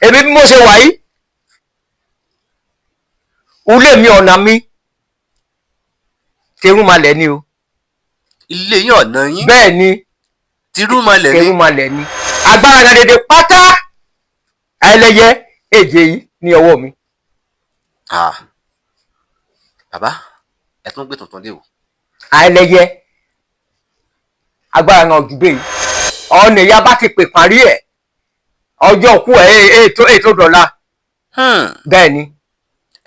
èmi bí mo ṣe wà yìí ulé mi ọ̀nà mi terúmalẹ̀ ni o. ilé yín ọ̀nà yín bẹ́ẹ̀ ni terúmalẹ̀ ni agbára náà dédé pátá ẹlẹ́yẹ èjè yìí ní ọwọ́ mi. bàbá ẹ tún gbé tuntun dé o. ẹlẹ́yẹ agbára náà jù bẹ́ẹ̀ ọ̀nà ìyá bá ti pè parí ẹ̀ ọjọ́ òkú ẹ̀ ètò dọ̀la. bẹ́ẹ̀ ni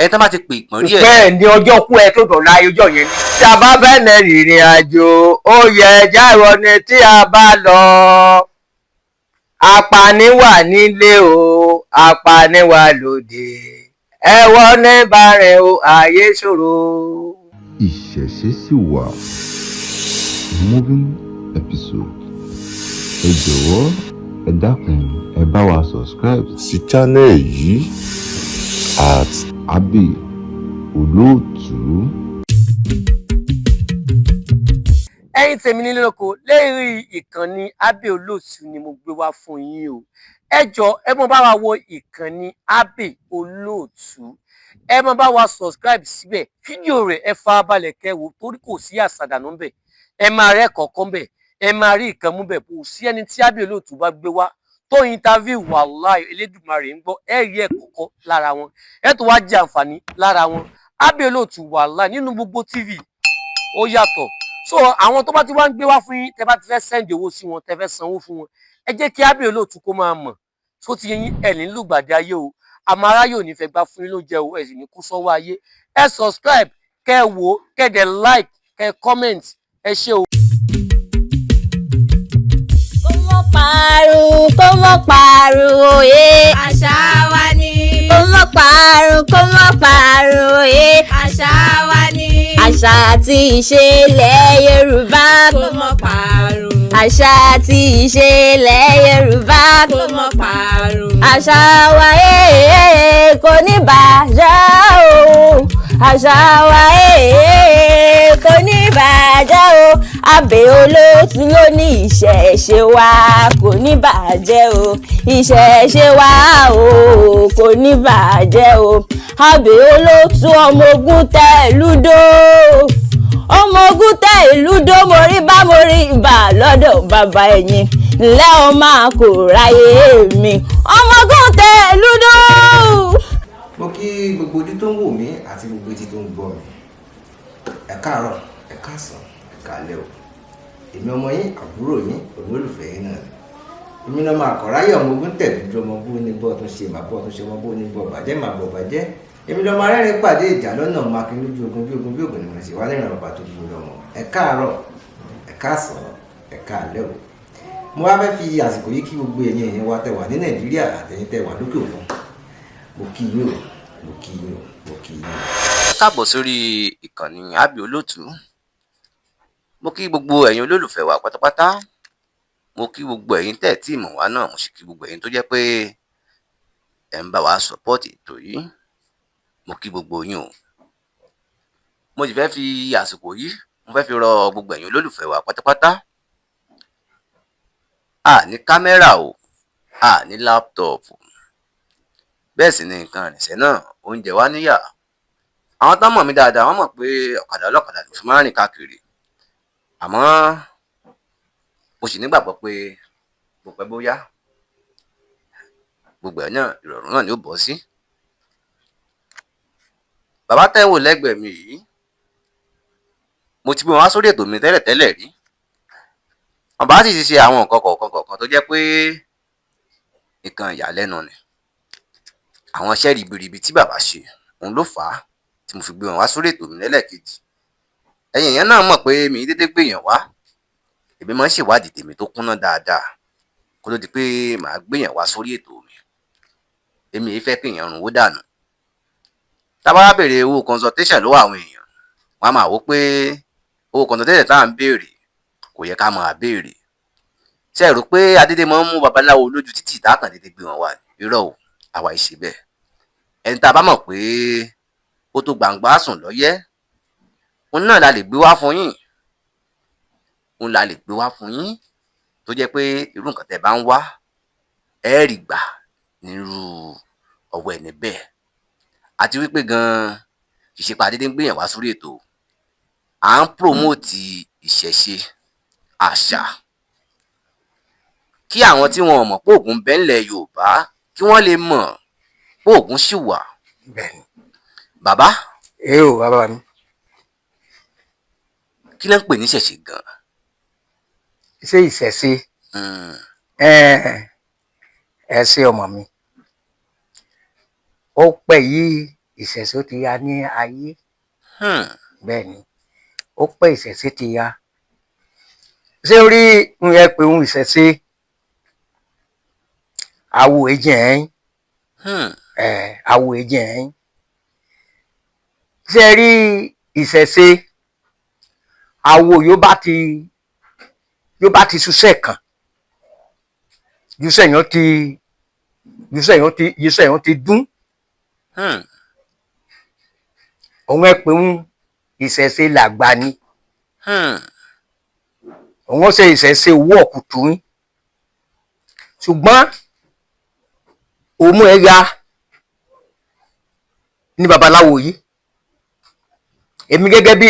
ẹ tán bá ti pè ìpọ́nrí ẹ̀. bẹ́ẹ̀ ni ọjọ́ òkú ẹ̀ tó dọ̀la ọjọ́ yẹn ni. tí a bá bẹ̀rẹ̀ rìnrìn àjò ó yẹ jáwọ́ ni tí a bá lọ apani wà nílé o apani wà lóde ẹ̀wọ̀n ní bàrẹ̀ o ààyè ṣòro. Ìṣẹ̀ṣe sì wà moving episode. Ẹ jọ̀wọ́ ẹ dákun ẹ bá wa subscribe sí channel yìí at Abbey Olóòtú. ẹ̀yin tèmi nílé lóko lérí ìkànnì Abbey Olóòtú ni mo gbé wá fún yín o. ẹ jọ̀ọ́ ẹ mọ bá wa wo ìkànnì Abbey Olóòtú, ẹ mọ bá wa subscribe síbẹ̀, fídíò rẹ̀ ẹ farabalẹ̀ kẹ́ wò torí kò sí àṣàdànù ńbẹ̀, ẹ máa rẹ́ kọ̀ọ̀kan ńbẹ̀, ẹ máa rí ìkan mú bẹ̀. kò sí ẹni tí Abbey Olóòtú bá gbé wá tó interview wàláhì Elédùmarè ń gbọ́, ẹ rí ẹ̀ kọ̀ọ̀kan lára wọn, ẹ tó wá jẹ àǹfààní lára wọn. Abbey Olóòtú wàláhì nínú gbogbo TV ó yàtọ̀. so àwọn tó bá ti wá ń gbé wá fún yín, tẹ bá ti fẹ́ send owó sí wọn, tẹ fẹ́ sanwó fún wọn, ẹ jẹ́ kí Abbey Olóòtú kó máa mọ̀ tó ti yín ẹ̀ ní lùgbàdì ayé o. àmọ́ aráyé ò ní fẹ́ gbá fún yín ló jẹ́ o, ẹ̀ sì ní kú sọ́wọ́ ayé. ẹ subscribe, kẹ́ wò, kẹ́ dẹ̀ like, kẹ́ comment, ẹ ṣé o. Kó mọ́ parun òye. Àṣà wa ni. Kó mọ́ parun òye. Àṣà wa ni. Àṣà àti ìṣe ilẹ̀ Yorùbá. Kó mọ́ parun. Àṣà àti ìṣe ilẹ̀ Yorùbá. Kó mọ́ parun. Àṣà wa kò ní bàjẹ́ o. Àṣà wa kò ní bàjẹ́ o. Abbey Olóòtú ló ní ìṣẹ̀ṣe wa kò ní bàjẹ́ o. Ìṣẹ̀ṣe wa o kò ní bàjẹ́ o. Abbey Olóòtú ọmọ ogun tẹ ìlúdó, ọmọ ogun tẹ ìlúdó, mo rí ibà lọ́dọ̀ bàbá ẹ̀yìn ńlẹ́ ọ máa kò ráyè mi, ọmọ ogun tẹ ìlúdó. mo kí gbogbo ojú tó ń wò mí àti gbogbo etí tó ń gbọ́ mi, ẹ káàárọ̀, ẹ káàsán, ẹ káalẹ́ o. èmi ọmọ yín, àbúrò yín, olólùfẹ́ yín náà ni. èmi náà máa kọ̀ ráyè ọmọ ogun tẹ̀lé ọmọ bó ní bọ́ tó ṣe màá bọ́ tó ṣe ọmọ bó ní bọ́ bàjẹ́ màá bọ̀ bàjẹ́. èmi lọ́mọ arẹ́rìn pàdé ìjà lọ́nà mákin lójú ogun bí ogun bí ogun ni mo sì wá lẹ́rìn bàbá tó gbó lọ́mọ. ẹ káàárọ̀, ẹ káàsán, ẹ káalẹ́ o. mo wá fẹ́ fi àsìkò yìí kí gbogbo ẹ̀yin èèyàn wa tẹ́ wà ní Nàìjíríà àtẹ̀yin tẹ́ wà lókè òkun. mo kí yín o, mo kí yín o, mo kí yín o. káàbọ̀ sórí ìkànnì Abbey Olóòtú. mo kí gbogbo ẹ̀yin olólùfẹ́ wa pátápátá, mo kí gbogbo ẹ̀yin tẹ́ ẹ̀ tí mọ̀ wá náà, mo sì kí gbogbo ẹ̀yin tó jẹ́ pé ẹ̀ ń bá wa support ètò yìí, mo kí gbogbo yín o. mo sì fẹ́ fi àsìkò yìí mo fẹ́ fi rọ gbogbo ẹ̀yin olólùfẹ́ wa pátápátá. a ní kámẹ́rà o, a ní láptọ̀pù, bẹ́ẹ̀ sì ni nǹkan ìrìnsẹ̀ náà oúnjẹ wa níyà. àwọn tó mọ̀ mí dáadáa wọ́n mọ̀ pé ọ̀kadà ọlọ́kadà ló fi máa ń rìn káàkiri, àmọ́ mo sì nígbàgbọ́ pé bó pẹ́ bóyá gbogbo ẹ̀ náà ìrọ̀rùn náà ni ó bọ́ sí. bàbá tẹ́ ń wò lẹ́gbẹ̀ẹ́ mi yìí, mo ti gbé wọn wá sórí ètò mi tẹ́lẹ̀tẹ́lẹ̀ rí. bàbá sì ti ṣe àwọn nǹkan kọ̀ọ̀kan tó jẹ́ pé nǹkan ìyàlẹ́nu ni. àwọn iṣẹ́ ribiribi tí bàbá ṣe òun ló fà á tí mo fi gbé wọn wá sórí ètò mi lẹ́lẹ́kejì. ẹ̀yin èèyàn náà mọ̀ pé mi dédé gbé èèyàn wá, èmi máa ń ṣèwádìí tèmi tó kúnná dáadáa kó tó di pé màá gbé èèyàn wá sórí ètò mi. èmi yìí fẹ́ kí èèyàn rún owó dànù. tá a bá béèrè owó consultation lọ́wọ́ àwọn èèyàn, wọ́n á máa wò pé owó consultation tá à ń béèrè kò yẹ ká máa béèrè. ṣé ẹ rò pé adédè máa ń mú babaláwo lójú títì tá a kàn dédé gbé wọn wá irọ́ o, àwa ìṣe bẹ́ẹ̀. ẹni tá a bá mọ̀ pé ó tó gbàǹgbà sùn lọ́yẹ́, òun náà la lè gbé wá fún yín, òun la lè gbé wá fún yín tó jẹ́ pé irú nǹkan tẹ́ bá ń wá ẹ rí gbà nírú ọwọ́ ẹni bẹ́ẹ̀ àti wípé gan-an ìṣèpá dédé ń gbìyànjú wá sórí ètò à ń promote ìṣẹ̀ṣe àṣà kí àwọn tí wọn ò mọ̀ pé Ògún bẹ ńlẹ̀ Yorùbá kí wọ́n lè mọ̀ pé Ògún ṣì wà. bẹ́ẹ̀ni. Bàbá o bàbá mi. kí ló ń pè ní ìṣẹ̀ṣe gan-an? ṣé ìṣẹ̀ṣe ẹ ṣe ọmọ mi ó pẹ́ yìí ìṣẹ̀ṣe ó ti ya ní ayé bẹ́ẹ̀ni ó pẹ́ ìṣẹ̀ṣe ti ya ṣé orí ń yẹ pé ń ìṣẹ̀ṣe awo èjì ẹ̀yìn awo èjì ẹ̀yìn ṣé rí ìṣẹ̀ṣe awo yóò bá ti ṣiṣẹ́ kan yúṣẹ́ yẹn ti dún òun ẹ pé ń ìṣẹ̀ṣe làgbà ni òun ṣe ìṣẹ̀ṣe owó ọ̀kùtù yín ṣùgbọ́n òun ẹ ya ní babaláwo yìí èmi gẹ́gẹ́ bí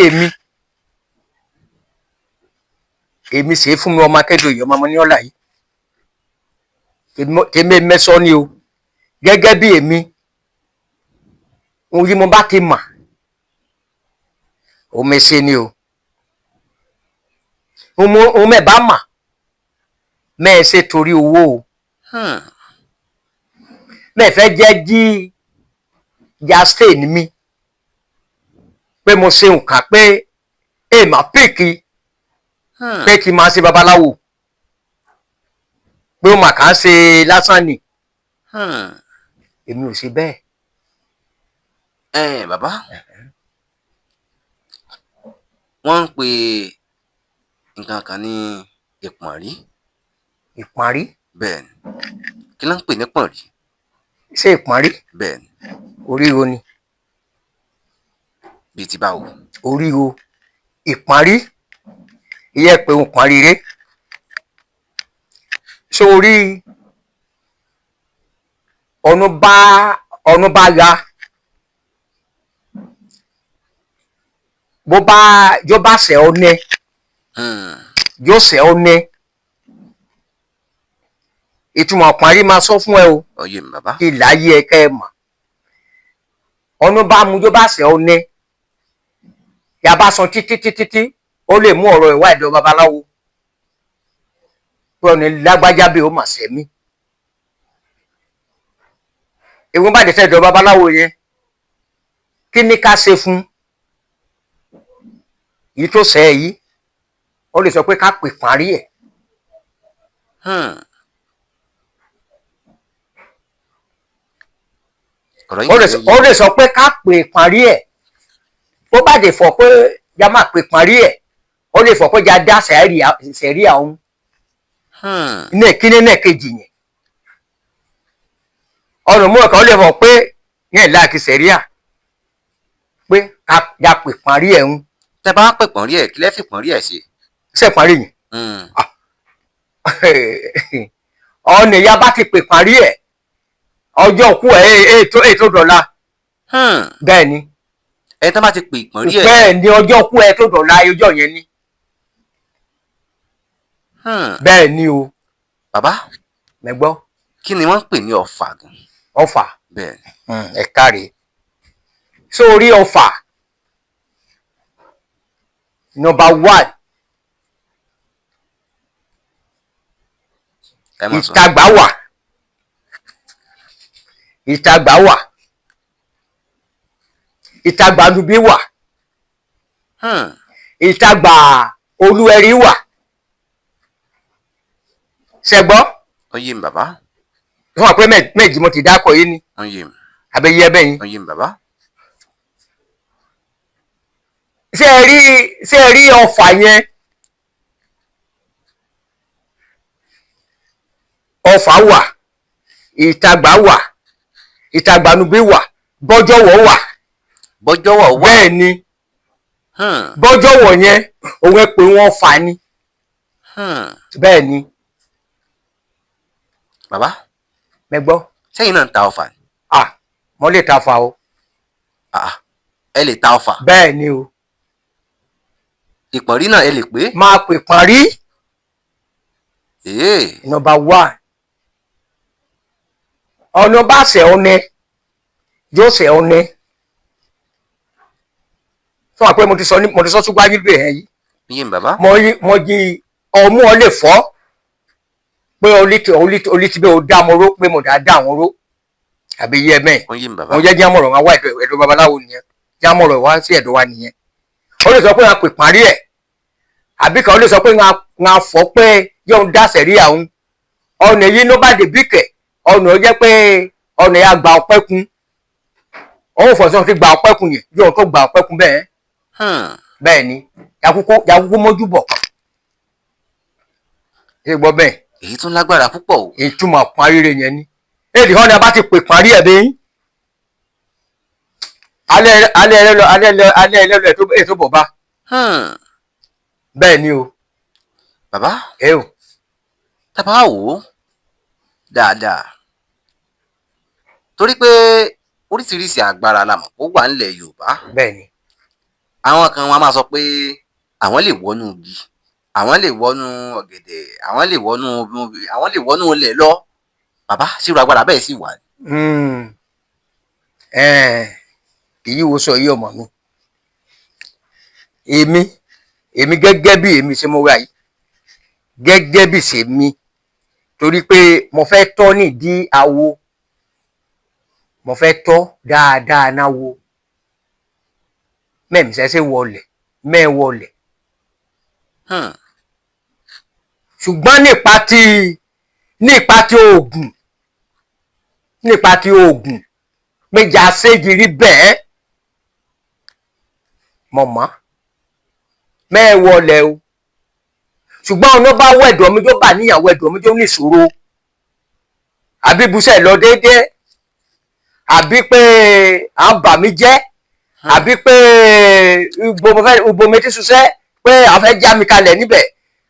èmi ṣe fún mi ọmọ akẹ́dọ̀ yìí ọmọ ní ọ̀la yìí tèmi mẹ́sọ́ ni o gẹ́gẹ́ bí èmi ohun tí mo bá ti mà òun mẹ́sẹ̀ ni o ohun mẹ́ bá mà mẹ́ẹ̀ṣẹ̀ torí owó o mẹ́ẹ̀fẹ́ jẹ́ jí jastain mi pé mo ṣe nǹkan pé èèmà pèkì pé kí n máa ṣe babaláwo pé ó mà kà ń ṣe lásán ni èmi ò ṣe bẹ́ẹ̀. Bàbá wọ́n ń pe nǹkan kan ní ìpọ̀nrí. ìpọ̀nrí. bẹ́ẹ̀ni kí ló ń pè ní pọ̀nrí? ṣé ìpọ̀nrí? bẹ́ẹ̀ni. oríro ni. bíi ti báwo? oríro ìpọ̀nrí ìyẹn pé òun pọ̀nrí rẹ sórí ọ̀nà bá ya yóò bá ṣe ọ nẹ yóò ṣe ọ nẹ ìtumọ̀ pọ̀nrí máa sọ fún ẹ o ọyẹ mi bàbá kí láyé ẹ kẹ́ ẹ mọ̀ ọ̀nà bá mu yóò bá ṣe ọ nẹ yàbá san títí ó lè mú ọ̀rọ̀ ìwà ìdọ̀ babaláwo pé ọ̀nà lágbájá bí ó mà sẹ́mi èwo bá dé sẹ́dọ̀ babaláwo yẹn kí ni ká ṣe fún yìí tó sẹ́ yìí ó lè sọ pé ká pè parí ẹ̀ ó lè sọ pé ká pè parí ẹ̀ ó bá dé fọ pé ya máa pè parí ẹ̀ ó lè fọ pé ya dá sẹ̀rí àwọn ní ìkíní ní ìkejì yẹn ọ̀nà mú ọ̀kan ó lè fọ pé yẹn láàkì sẹ̀ríà pé ya pè parí ẹ̀ ń. tẹ bá pè pọ̀nrí ẹ̀ kí lẹ́ fi pọ̀nrí ẹ̀ ṣe. ṣe parí yẹn ọ̀nà ìyá bá ti pè parí ẹ̀ ọjọ́ òkú ẹ̀ ètò dọ̀la bẹ́ẹ̀ ni. ẹ tán bá ti pè ìpọ̀nrí ẹ̀. bẹ́ẹ̀ ni ọjọ́ òkú ẹ̀ tó dọ̀la ọjọ́ yẹn ni. bẹ́ẹ̀ ni o. bàbá mẹ́gbọ́. kí ni wọ́n ń pè ní ọfà gan. ọfà. bẹ́ẹ̀ ẹ káre sórí ọfà number 1 ìtagbà wà ìtagbà nubí wà ìtagbà olúẹrí wà ṣẹgbọ́. ó yé mi bàbá. fún wa pé méjì mo ti dákọ̀ yìí ni. ó yé mi. abẹ́yẹ bẹ́yìn. ó yé mi bàbá. ṣé ẹ rí ọfà yẹn ọfà wà ìtagbà wà ìtagbànúbí wà bọ́jọ́wọ́ wà. bọ́jọ́wọ́ wà. bẹ́ẹ̀ ni bọ́jọ́wọ́ yẹn òun ẹ pé wọ́n fà ni. bẹ́ẹ̀ ni. bàbá. mẹ́gbọ́. sẹ́yìn náà ń ta ọfà ni. mo lè ta fa o. Ẹ lè ta ọfà. bẹ́ẹ̀ ni o. ìpọ̀nrí náà ẹ lè pé. máa pè pọ̀nrí. number 1. ọ̀nà bá ṣẹ̀ ọ́nẹ́ yóò ṣẹ̀ ọ́nẹ́. fún wa pé mo ti sọ ṣùgbọ́n ayé bẹ́ẹ̀ yìí. iye bàbá. mo jí ọmú ọ lè fọ́ pé olí ti bẹ́ẹ̀ o dá mo ró pé mo dá àwọn ró àbí yẹ mẹ́ẹ̀. mo jẹ́ jámọ̀rọ̀ wá wá ẹ̀dọ̀ babaláwo nìyẹn jámọ̀rọ̀ wá sí ẹ̀dọ̀ wa nìyẹn. ó lè sọ pé wọn pè parí ẹ̀ àbí kan ó lè sọ pé wọn fọ́ pé yóò dá sẹ̀rí àwọn ọ̀nà yìí ló bá dé bíkẹ̀ ọ̀nà ó jẹ́ pé ọ̀nà yà gba ọpẹ́ kun òun fọ̀sán ti gba ọpẹ́ kun yẹn yóò tó gba ọpẹ́ kun bẹ́ẹ̀. bẹ́ẹ̀ ni yakuku mójú bọ̀ ṣe gbọ́ bẹ́ẹ̀. èyí tún lágbára púpọ̀ o. ìtumọ̀ parí rẹ̀ yẹn ni èdè hàn ní a bá ti pè parí ẹ̀ bẹ́ẹ̀ alẹ́ ẹlẹ́lọ ètò bọ̀ bá. bẹ́ẹ̀ ni o. bàbá. ẹ o. tàbá wò ó dáadáa torí pé oríṣiríṣi agbára la mọ̀ ó wà nílẹ̀ Yorùbá. bẹ́ẹ̀ ni. àwọn kan wọn a máa sọ pé àwọn lè wọnú igi àwọn lè wọnú ọ̀gẹ̀dẹ̀ àwọn lè wọnú ilẹ̀ lọ bàbá ṣírò agbára bẹ́ẹ̀ sì wà. èyí wo sọ yìí ọmọ mi èmi gẹ́gẹ́ bí èmi ṣe mo wà yìí gẹ́gẹ́ bí ṣe mi torí pé mo fẹ́ tọ́ nídìí awo mo fẹ́ tọ́ dáadáa náwo mẹ́mi ṣẹ́ṣẹ́ wọlẹ̀ mẹ́wọlẹ̀ ṣùgbọ́n nípa ti oògùn méjì àṣejìrí bẹ́ẹ̀ mọ̀mọ́ mẹ́wọlẹ̀ o ṣùgbọ́n ọ̀nà bá wẹ̀dọ̀ mi tó bá níyàwó ẹ̀dọ̀ mi tó ní ìṣòro àbí ibùsẹ̀ lọ déédéé àbí pé à ń bà mí jẹ́ àbí pé ìbò mi ti ṣiṣẹ́ pé a fẹ́ já mi kalẹ̀ níbẹ̀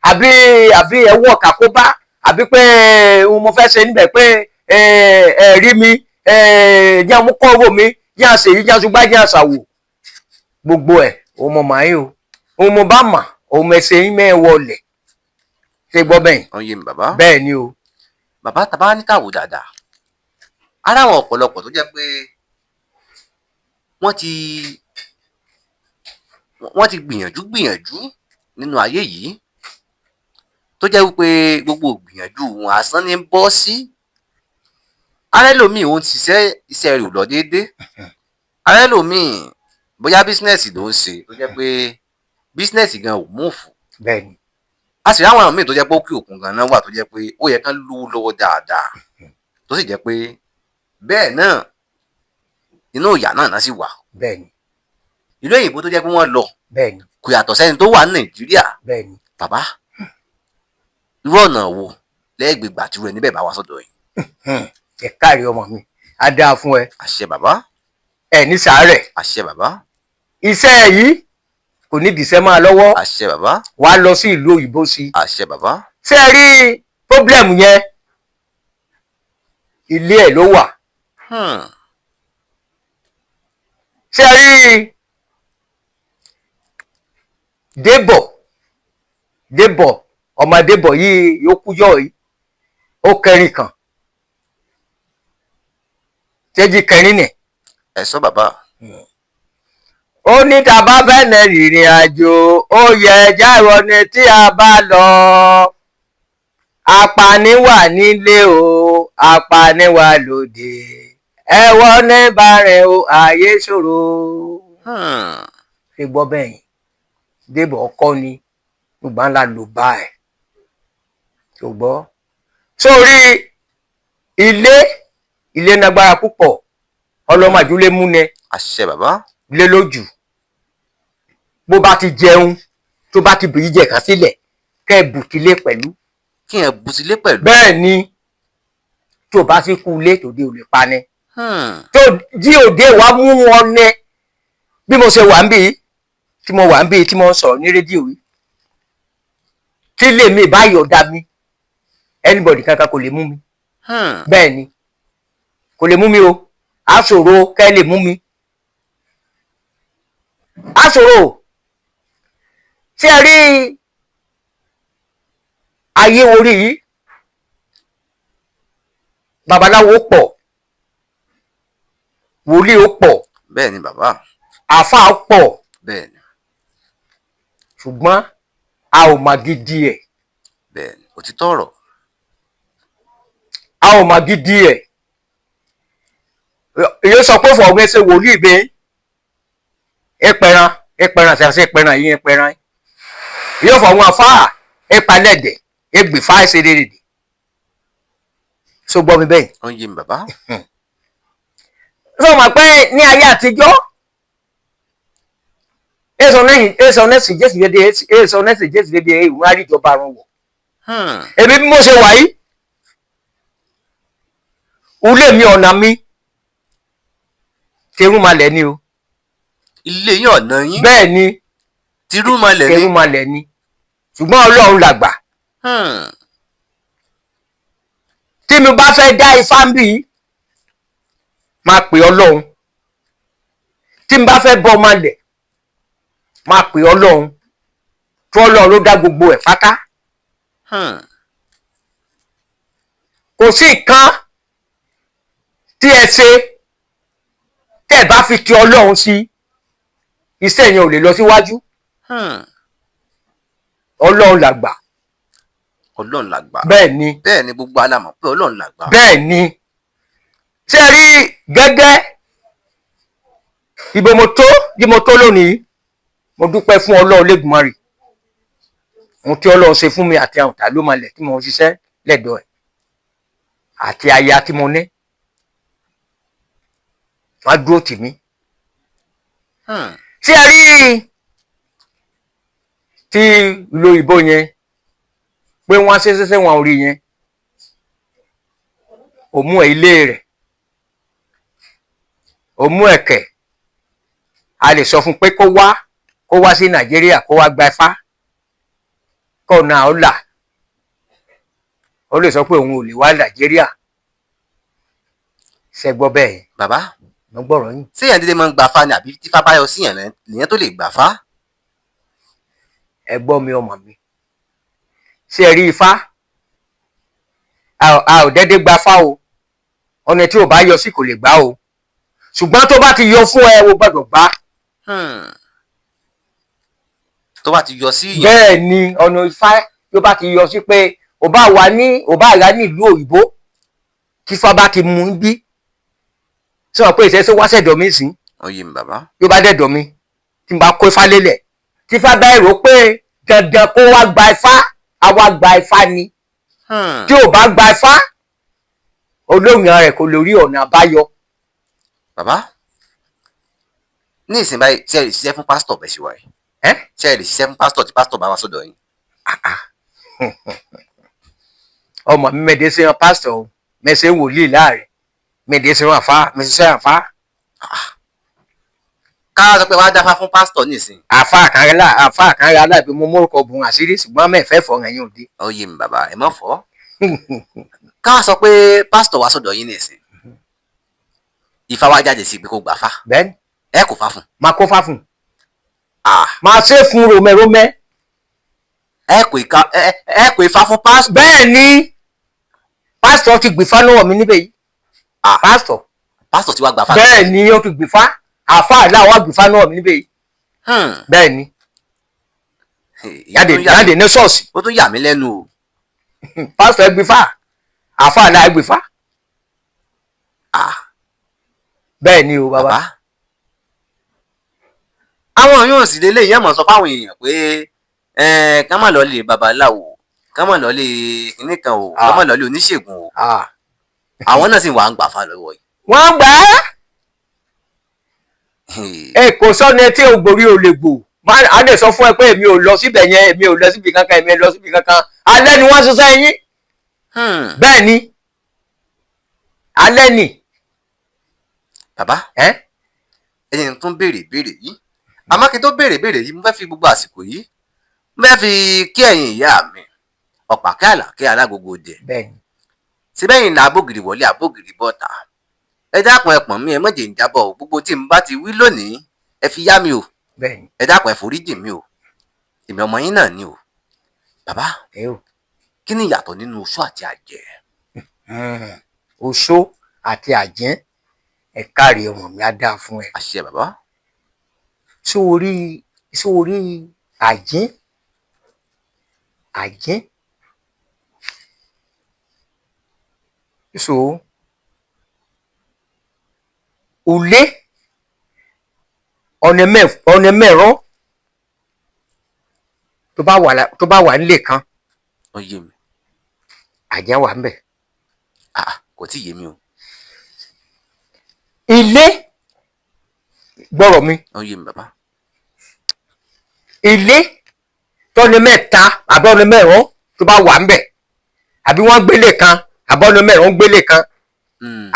àbí ẹ̀wọ́ kàkóbá àbí pé mo fẹ́ ṣe níbẹ̀ pé ẹ̀rí mi jẹ́ àmúkọ́rò mi jẹ́ àṣeyí jẹ́ àṣùgbọ́n jẹ́ àṣàwò gbogbo ẹ̀ òun mo máa ń o òun mo bá mà òun ẹsẹ̀ yín mẹ́wọlẹ̀ ṣe gbọ́ bẹ́ẹ̀. ọyẹ mi bàbá. bẹ́ẹ̀ ni o. bàbá tàbá ní káwò dáadáa ara àwọn ọ̀pọ̀lọpọ̀ tó jẹ́ pé wọ́n ti gbìyànjú nínú ayé yìí tó jẹ́ wípé gbogbo gbìyànjú wọn asán ní bọ́ sí. arẹ́lòmíì òun ti iṣẹ́ rẹ̀ ò lọ déédéé arẹ́lòmíì bóyá bísínẹ́sì ló ń ṣe tó jẹ́ pé bísínẹ́sì gan ò múùfù. bẹ́ẹ̀ni. a sì ráwọn àwọn míì tó jẹ́ pé òkè òkun gan náà wà tó jẹ́ pé ó yẹ kán lówó lọ́wọ́ dáadáa tó sì jẹ́ pé bẹ́ẹ̀ náà inú ìyà náà sì wà. bẹ́ẹ̀ni. ìlú òyìnbó tó jẹ́ pé wọ́n lọ. bẹ́ẹ̀ni. kò yàtọ̀ sẹ́ni tó wà ní Nàìjíríà. bẹ́ẹ̀ni. bàbá irú ọ̀nà wo lẹ́ẹ̀gbẹ̀gbà tí rẹ̀ níbẹ̀ bá wá sọ́dọ̀ yìí. ẹ káàrí ọmọ mi á dáa fún ẹ. àṣẹ bàbá. ẹ ní sàárẹ̀. àṣẹ bàbá. iṣẹ́ yìí kò ní dìṣẹ́ máa lọ́wọ́. àṣẹ bàbá. wà á lọ sí ìlú òyìnbó sí. àṣẹ bàbá. ṣé ẹ rí pọ́blẹ́mù yẹn ilé ẹ̀ ló wà. ṣé ẹ rí Débọ̀ ọmọ Débọ̀ yìí yóò kú yọ yìí ó kẹrin kan tẹ́jì kẹrin nì. ẹ sọ bàbá. ó ní tá a bá fẹ́ nà rìnrìn àjò ó yẹ jáwọ́ ni tí a bá lọ apani wà nílé o apani wà lóde ẹ̀wọ́ ní bàrẹ̀ o ààyè ṣòro. ṣé gbọ́ bẹ́ẹ̀ yìn Débọ̀ ọkọ ni gbogbo ńlá ló bá ẹ̀ ṣùgbọ́n sórí ilé nágbára púpọ̀ ọlọ́màjúlé múnẹ. àṣẹ bàbá. lé lójú bó bá ti jẹun tó bá ti bìí jẹ kàn sílẹ̀ kẹ́ ẹ bùtílé pẹ̀lú. kí ẹ bùtílé pẹ̀lú. bẹ́ẹ̀ ni tí o bá sì kú ilé tòde ò lè pa ni. tó jí òde wa mú wọn nẹ bí mo ṣe wà ń bí tí mo wà ń bí tí mo ń sọ̀rọ̀ ní rédíò yìí tí lè mi bá yọ̀ọ̀dà mi anybody kankan kò lè mú mi. bẹ́ẹ̀ ni kò lè mú mi o á ṣòro kẹ́ lè mú mi á ṣòro tí ẹ rí ayé orí yìí babaláwo pọ̀ wòlíì ó pọ̀ bẹ́ẹ̀ ni bàbá. àáfàá pọ̀ bẹ́ẹ̀ ni. ṣùgbọ́n a ò mà gidi ẹ̀. bẹ́ẹ̀ ni òtítọ́ ọ̀rọ̀. a ò mà gidi ẹ̀. èyí sọ pé fọwọ́ ṣe wòlíì bẹ́ẹ̀ ẹpẹran ṣe àṣẹ ẹpẹran yìí ẹpẹran yóò fọwọ́ afáà ẹpalẹ̀dẹ̀ ẹgbẹ̀fà ẹsẹ̀ rèé so gbọ́ mi bẹ́ẹ̀. ó ń yé mi bàbá. sọ ma pé ní ayé àtijọ́ èso nẹ́sì jésù dédé ìwọ̀n àríjọba àrùn wọ̀. èmi bí mo ṣe wà yìí ilé mi ọ̀nà mi terúmalẹ̀ ni o. ilé yín ọ̀nà yín. bẹ́ẹ̀ ni terúmalẹ̀ ni. terúmalẹ̀ ni ṣùgbọ́n ọlọ́run làgbà. tí mi bá fẹ́ dá ifá ń bì í máa pè ọlọ́run tí mi bá fẹ́ bọ́ ọmọ lẹ̀ máa pè ọlọ́run tí ọlọ́run ló dá gbogbo ẹ̀ pátá. kò sí nǹkan tí ẹ ṣe tẹ́ ẹ bá fi ti ọlọ́run sí iṣẹ́ yẹn ò lè lọ síwájú. ọlọ́run làgbà. ọlọ́run làgbà. bẹ́ẹ̀ ni. bẹ́ẹ̀ ni gbogbo alámọ̀ pé ọlọ́run làgbà. bẹ́ẹ̀ ni. ṣé ẹ rí gẹ́gẹ́ ibo mo tó lónìí mo dúpẹ́ fún ọlọ́run lẹ́gbùmarì ohun tí ọlọ́run ṣe fún mi àti àwọn ọ̀tá ló máa lẹ̀ tí mo ń ṣiṣẹ́ lẹ́dọ̀ ẹ̀ àti aya tí mo ní wọ́n á dúró tì mí. ṣé ẹ rí tí ìlú òyìnbó yẹn pé wọ́n ṣe wọn orí yẹn òmú ẹ̀ ilé rẹ̀ òmú ẹ̀kẹ́ a lè sọ fún pé kó wá sí Nàìjíríà kó wá gba ifá kó náà ó là ó lè sọ pé òun ò lè wá Nàìjíríà ṣe gbọ́ bẹ́ẹ̀. bàbá mo gbọ́rọ̀ yín. ṣé èèyàn dédé máa ń gbà fá ni àbí tífá bá yọ sí yàn lèèyàn tó lè gbà fá. ẹ gbọ́ mi ọmọ mi ṣé ẹ rí ifá a ò dédé gba fá o ọ̀nà tí ò bá yọ sí kò lè gbà o ṣùgbọ́n tó bá ti yọ fún ẹ o gbọ́dọ̀ gbà. tó bá ti yọ sí yàn. bẹ́ẹ̀ ni ọ̀nà ifá tó bá ti yọ sí pé ò bá rà ní ìlú òyìnbó kí ifá bá ti mú bí sọ pé ìṣẹ́ṣẹ́ wá sẹ̀dọ̀ mi sí. oyè mi bàbá. yóò bá dẹ̀dọ̀ mi tí n bá kó ifá lélẹ̀ tí ifá bá rò pé dandan kó wá gba ifá àwa gba ifá ni tí ò bá gba ifá olóyìn rẹ̀ kò lórí ọ̀nà àbáyọ. bàbá ní ìsìn báyìí ṣe é lè ṣiṣẹ́ fún pásítọ̀ bẹ́ẹ̀ ṣe wà yìí. ṣe é lè ṣiṣẹ́ fún pásítọ̀ tí pásítọ̀ bá wá sọ́dọ̀ yín. ọmọ mi mẹ́ẹ̀dẹ́ sí ran pásítọ̀ o mẹ́sẹ̀ ń wòlíì láàrin mẹ́ẹ̀dẹ́ sí ran àfá mẹ́sẹ̀ sí ran àfá. ká sọ pé wàá dáfá fún pásítọ̀ nísìn. àfá àkànrẹ́ aláìpé mo mórúkọ bùn àṣírí ṣùgbọ́n mẹ́ẹ̀fẹ́ fọ̀ ẹ̀yìn òde. oyè mi bàbá ẹ má fọ́. ká sọ pé pásítọ̀ wá sọ́dọ̀ yín nísìn. ifá wá jáde sí pé kó gbà fá. bẹ́ẹ̀ni. ẹ kò fá fún. máa kó fá fún. máa ṣe fún romẹ́romẹ́. ẹ kò ifá fún pásítọ̀. bẹ́ẹ̀ ni pásítọ̀ ti gbìfá lọ́wọ́ mi níbẹ̀ yìí. pásítọ̀ ti wá gbà fá. bẹ́ẹ̀ ni ó ti gbìfá àfáà láwọn gbìfá lọ́wọ́ mi níbẹ̀ yìí. bẹ́ẹ̀ ni jáde ní ṣọ́ọ̀ṣì. ó tún yà mí lẹ́nu o. pásítọ̀ ẹ gbìfá àfáà láwọn gbìfá. bẹ́ẹ̀ ni o bàbá. àwọn yóò sì lélẹ̀ yẹn mọ̀ sọ fáwọn èèyàn pé ká má lọ lè babaláwo ká má lọ lè kinní kan o ká má lọ lè oníṣègùn o àwọn náà sì wà ń gbà fá lọ́wọ́ yìí. wọ́n gbà á. kò sọ́ni tí o gbòrí o lè gbò a lè sọ fún ẹ pé èmi ò lọ síbẹ̀ yẹn èmi ò lọ síbi kankan èmi ò lọ síbi kankan alẹ́ ni wọ́n ṣiṣẹ́ yín. bẹ́ẹ̀ ni alẹ́ ni. bàbá ẹni tó ń béèrè ìbéèrè yìí àmọ́ kí n tó béèrè ìbéèrè yìí mo fẹ́ fi gbogbo àsìkò yìí mo fẹ́ fi kí ẹ̀yin ìyá mi ọ̀pàkẹ́ àlàkẹ́ alágogo dẹ̀ síbẹ̀ yìí ní abógiri wọlé abógiri bọ́ta ẹ dákun ẹ pọ̀n mi ẹ má jẹ́ n jábọ̀ o gbogbo tí n bá ti wí lónìí ẹ fi yá mi o bẹ́ẹ̀ni ẹ dákun ẹ foríjì mi o èmi ọmọ yín náà ni o bàbá ẹ o kí ni ìyàtọ̀ nínú oṣó àti àjẹ́. oṣó àti àjẹ́ ẹ káre ọmọ mi á dáa fún ẹ. àṣẹ bàbá. sórí àjẹ́ so òlé ọ̀nà mẹ́rán tó bá wà nílé kan ó yé mi. àjẹ́ wà ńbẹ̀. kò tí ì yé mi o. ilé gbọ́rọ̀ mi. ó yé mi bàbá. ilé tọ́ni mẹ́ta àbọ̀ni mẹ́rán tó bá wà ńbẹ̀ àbí wọ́n gbélé kan àbọ̀ni mẹ́rán gbélé kan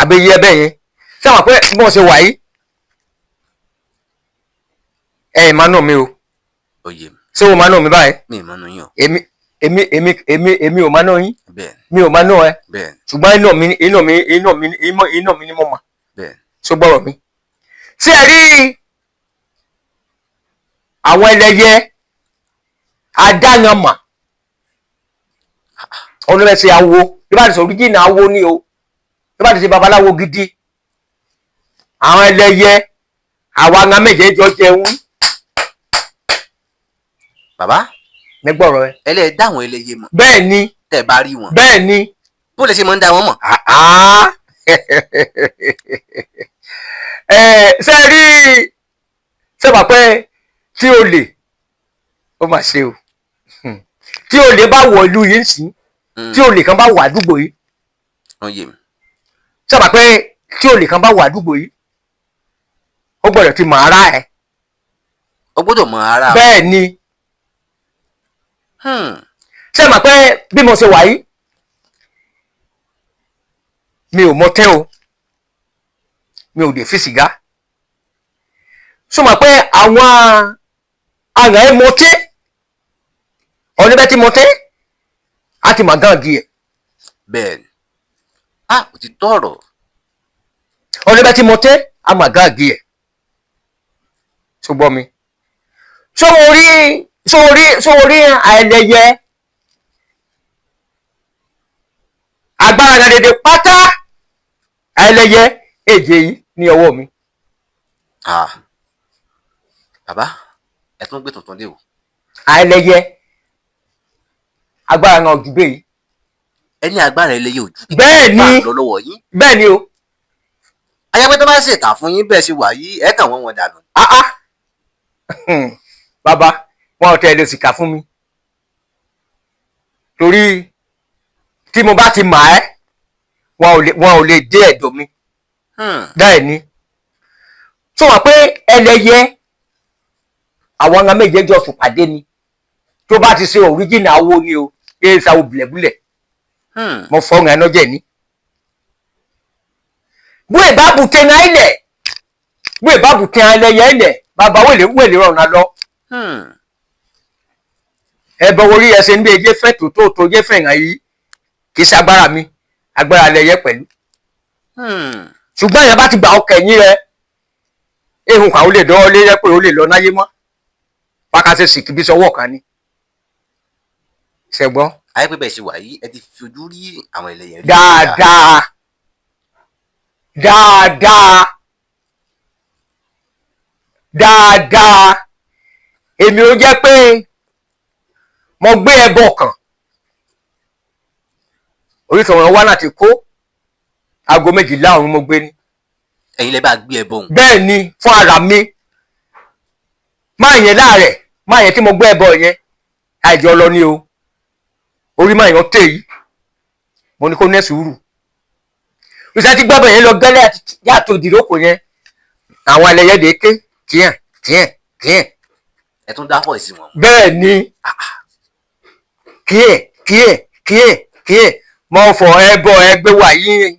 àbí iye ẹbẹ̀ yẹn ṣé àwọn pé bí wọ́n ṣe wà yìí ẹ̀ máa nà mí o. ó yé mi. ṣé o máa nà mí báyìí. mi ì máa nà yín o. èmi ò máa nà yín. bẹ́ẹ̀ni. mi ò máa nà ẹ. bẹ́ẹ̀ni. ṣùgbọ́n iná mi ni mo mọ̀. bẹ́ẹ̀ni. ṣó gbọ́rọ̀ mi. ṣé ẹ rí àwọn ẹlẹ́yẹ adáyanmà ọlọ́mẹsẹ̀ awo bí bá ti sọ oríjìnà awo ni o bí bá ti ṣe babaláwo gidi àwọn ẹlẹ́yẹ àwa ń méje jọ jẹun. bàbá nígbọ̀rọ̀ ẹ. ẹlẹ́ẹ̀ dá àwọn ẹlẹ́yẹ mọ̀. bẹ́ẹ̀ ni. tẹ́ ẹ bá rí wọn. bẹ́ẹ̀ ni. bó lè ṣe máa ń dá wọn mọ̀. ṣe rí sẹ́wà pé tí olè ó mà ṣe o tí olè bá wọ ìlú yìí sí tí olè kan bá wọ àdúgbò yìí ó yé mi. sẹ́wà pé tí olè kan bá wọ àdúgbò yìí ó gbọ́dọ̀ ti mọ̀ ara ẹ̀. ó gbọ́dọ̀ mọ̀ ara. bẹ́ẹ̀ ni ṣé mà pé bí mo ṣe wà yìí mi ò mọtẹ́ o mi ò dé fi sìgá ṣó mà pé àwọn àrà ẹ mọtẹ́ ọ̀nẹ́bẹ́ tí mọtẹ́ á ti mà gáàgì ẹ̀. bẹ́ẹ̀ ni kò ti tọ́ ọ̀rọ̀. ọ̀nẹ́bẹ́ tí mọtẹ́ á mà gáàgì ẹ̀ ṣùgbọ́n mi sórí àìlẹyẹ agbára náà dédé pátá àìlẹyẹ èjè yìí ní ọwọ́ mi. bàbá ẹ tún gbé tuntun dé o. àìlẹyẹ agbára náà ojú bẹ́ẹ̀ yìí. ẹ ní agbára ẹlẹ́yẹ ojú. bẹ́ẹ̀ ni lọ́wọ́ yín. bẹ́ẹ̀ ni o. ayápẹ́ tó bá ṣèkà fún yín bẹ́ẹ̀ ṣe wà yìí ẹ kàn wọ́n wọn dànù. bàbá wọn ò tẹ̀lé sìkà fún mi torí tí mo bá ti mà ẹ́ wọn ò lè dé ẹ̀dọ̀ mi. bẹ́ẹ̀ ni tó wà pé ẹlẹ́yẹ àwọn ọ̀nà méje jọ sùn pàdé ni tó bá ti ṣe òríjìnà awo ni o èyí ṣàwọ bùlẹ̀bùlẹ̀ mo fọ́ọ̀rùn ẹ̀ lọ́jẹ̀ ní. bó ìbá bùtẹ́ náà ilẹ̀ bó ìbá bùtẹ́ ẹlẹ́yẹ ilẹ̀ bàbá wèlé rọrùn lọ. ẹbọ orí ẹsẹ̀ ń bí ẹjẹ́ fẹ́ tó jẹ́ fẹ̀yàn yìí kì í ṣe agbára mi agbára ẹlẹ́yẹ pẹ̀lú. ṣùgbọ́n èèyàn bá ti gbà ọkọ̀ ẹ̀yìn rẹ ehun kan ó lè dán ọ lé pé ó lè lọ náyé mọ́ pákásẹ̀ sì kìbí sọwọ́ kan ni. ṣẹgbọ́n. ayé pé bẹ́ẹ̀ ṣe wà yìí ẹ ti fi ojú rí àwọn ẹlẹ́yẹ rí. dáadáa èmi ò jẹ́ pé mo gbé ẹbọ kan oríṣi ọ̀rọ̀ wa láti kó aago 12 ọ̀run mo gbé ní. ẹ̀yin lẹ bá gbé ẹbọ òun. bẹ́ẹ̀ ni fún ara mi máa yẹn láàrẹ̀ máa yẹn tí mo gbé ẹbọ yẹn àìjọ lọ ní o orí máa yàn tè yìí mo ní kó ní sùúrù ìṣẹ́ tí gbọ́bọ̀ yẹn lọ gẹ́lẹ́ yàtọ̀ ìdìrókò yẹn àwọn ẹlẹ́yẹ dé ké tíẹ̀. ẹ tún dá pọ̀ sí wọn. bẹ́ẹ̀ ni kíẹ̀ mo fọ ẹbọ ẹgbẹ́ wà yín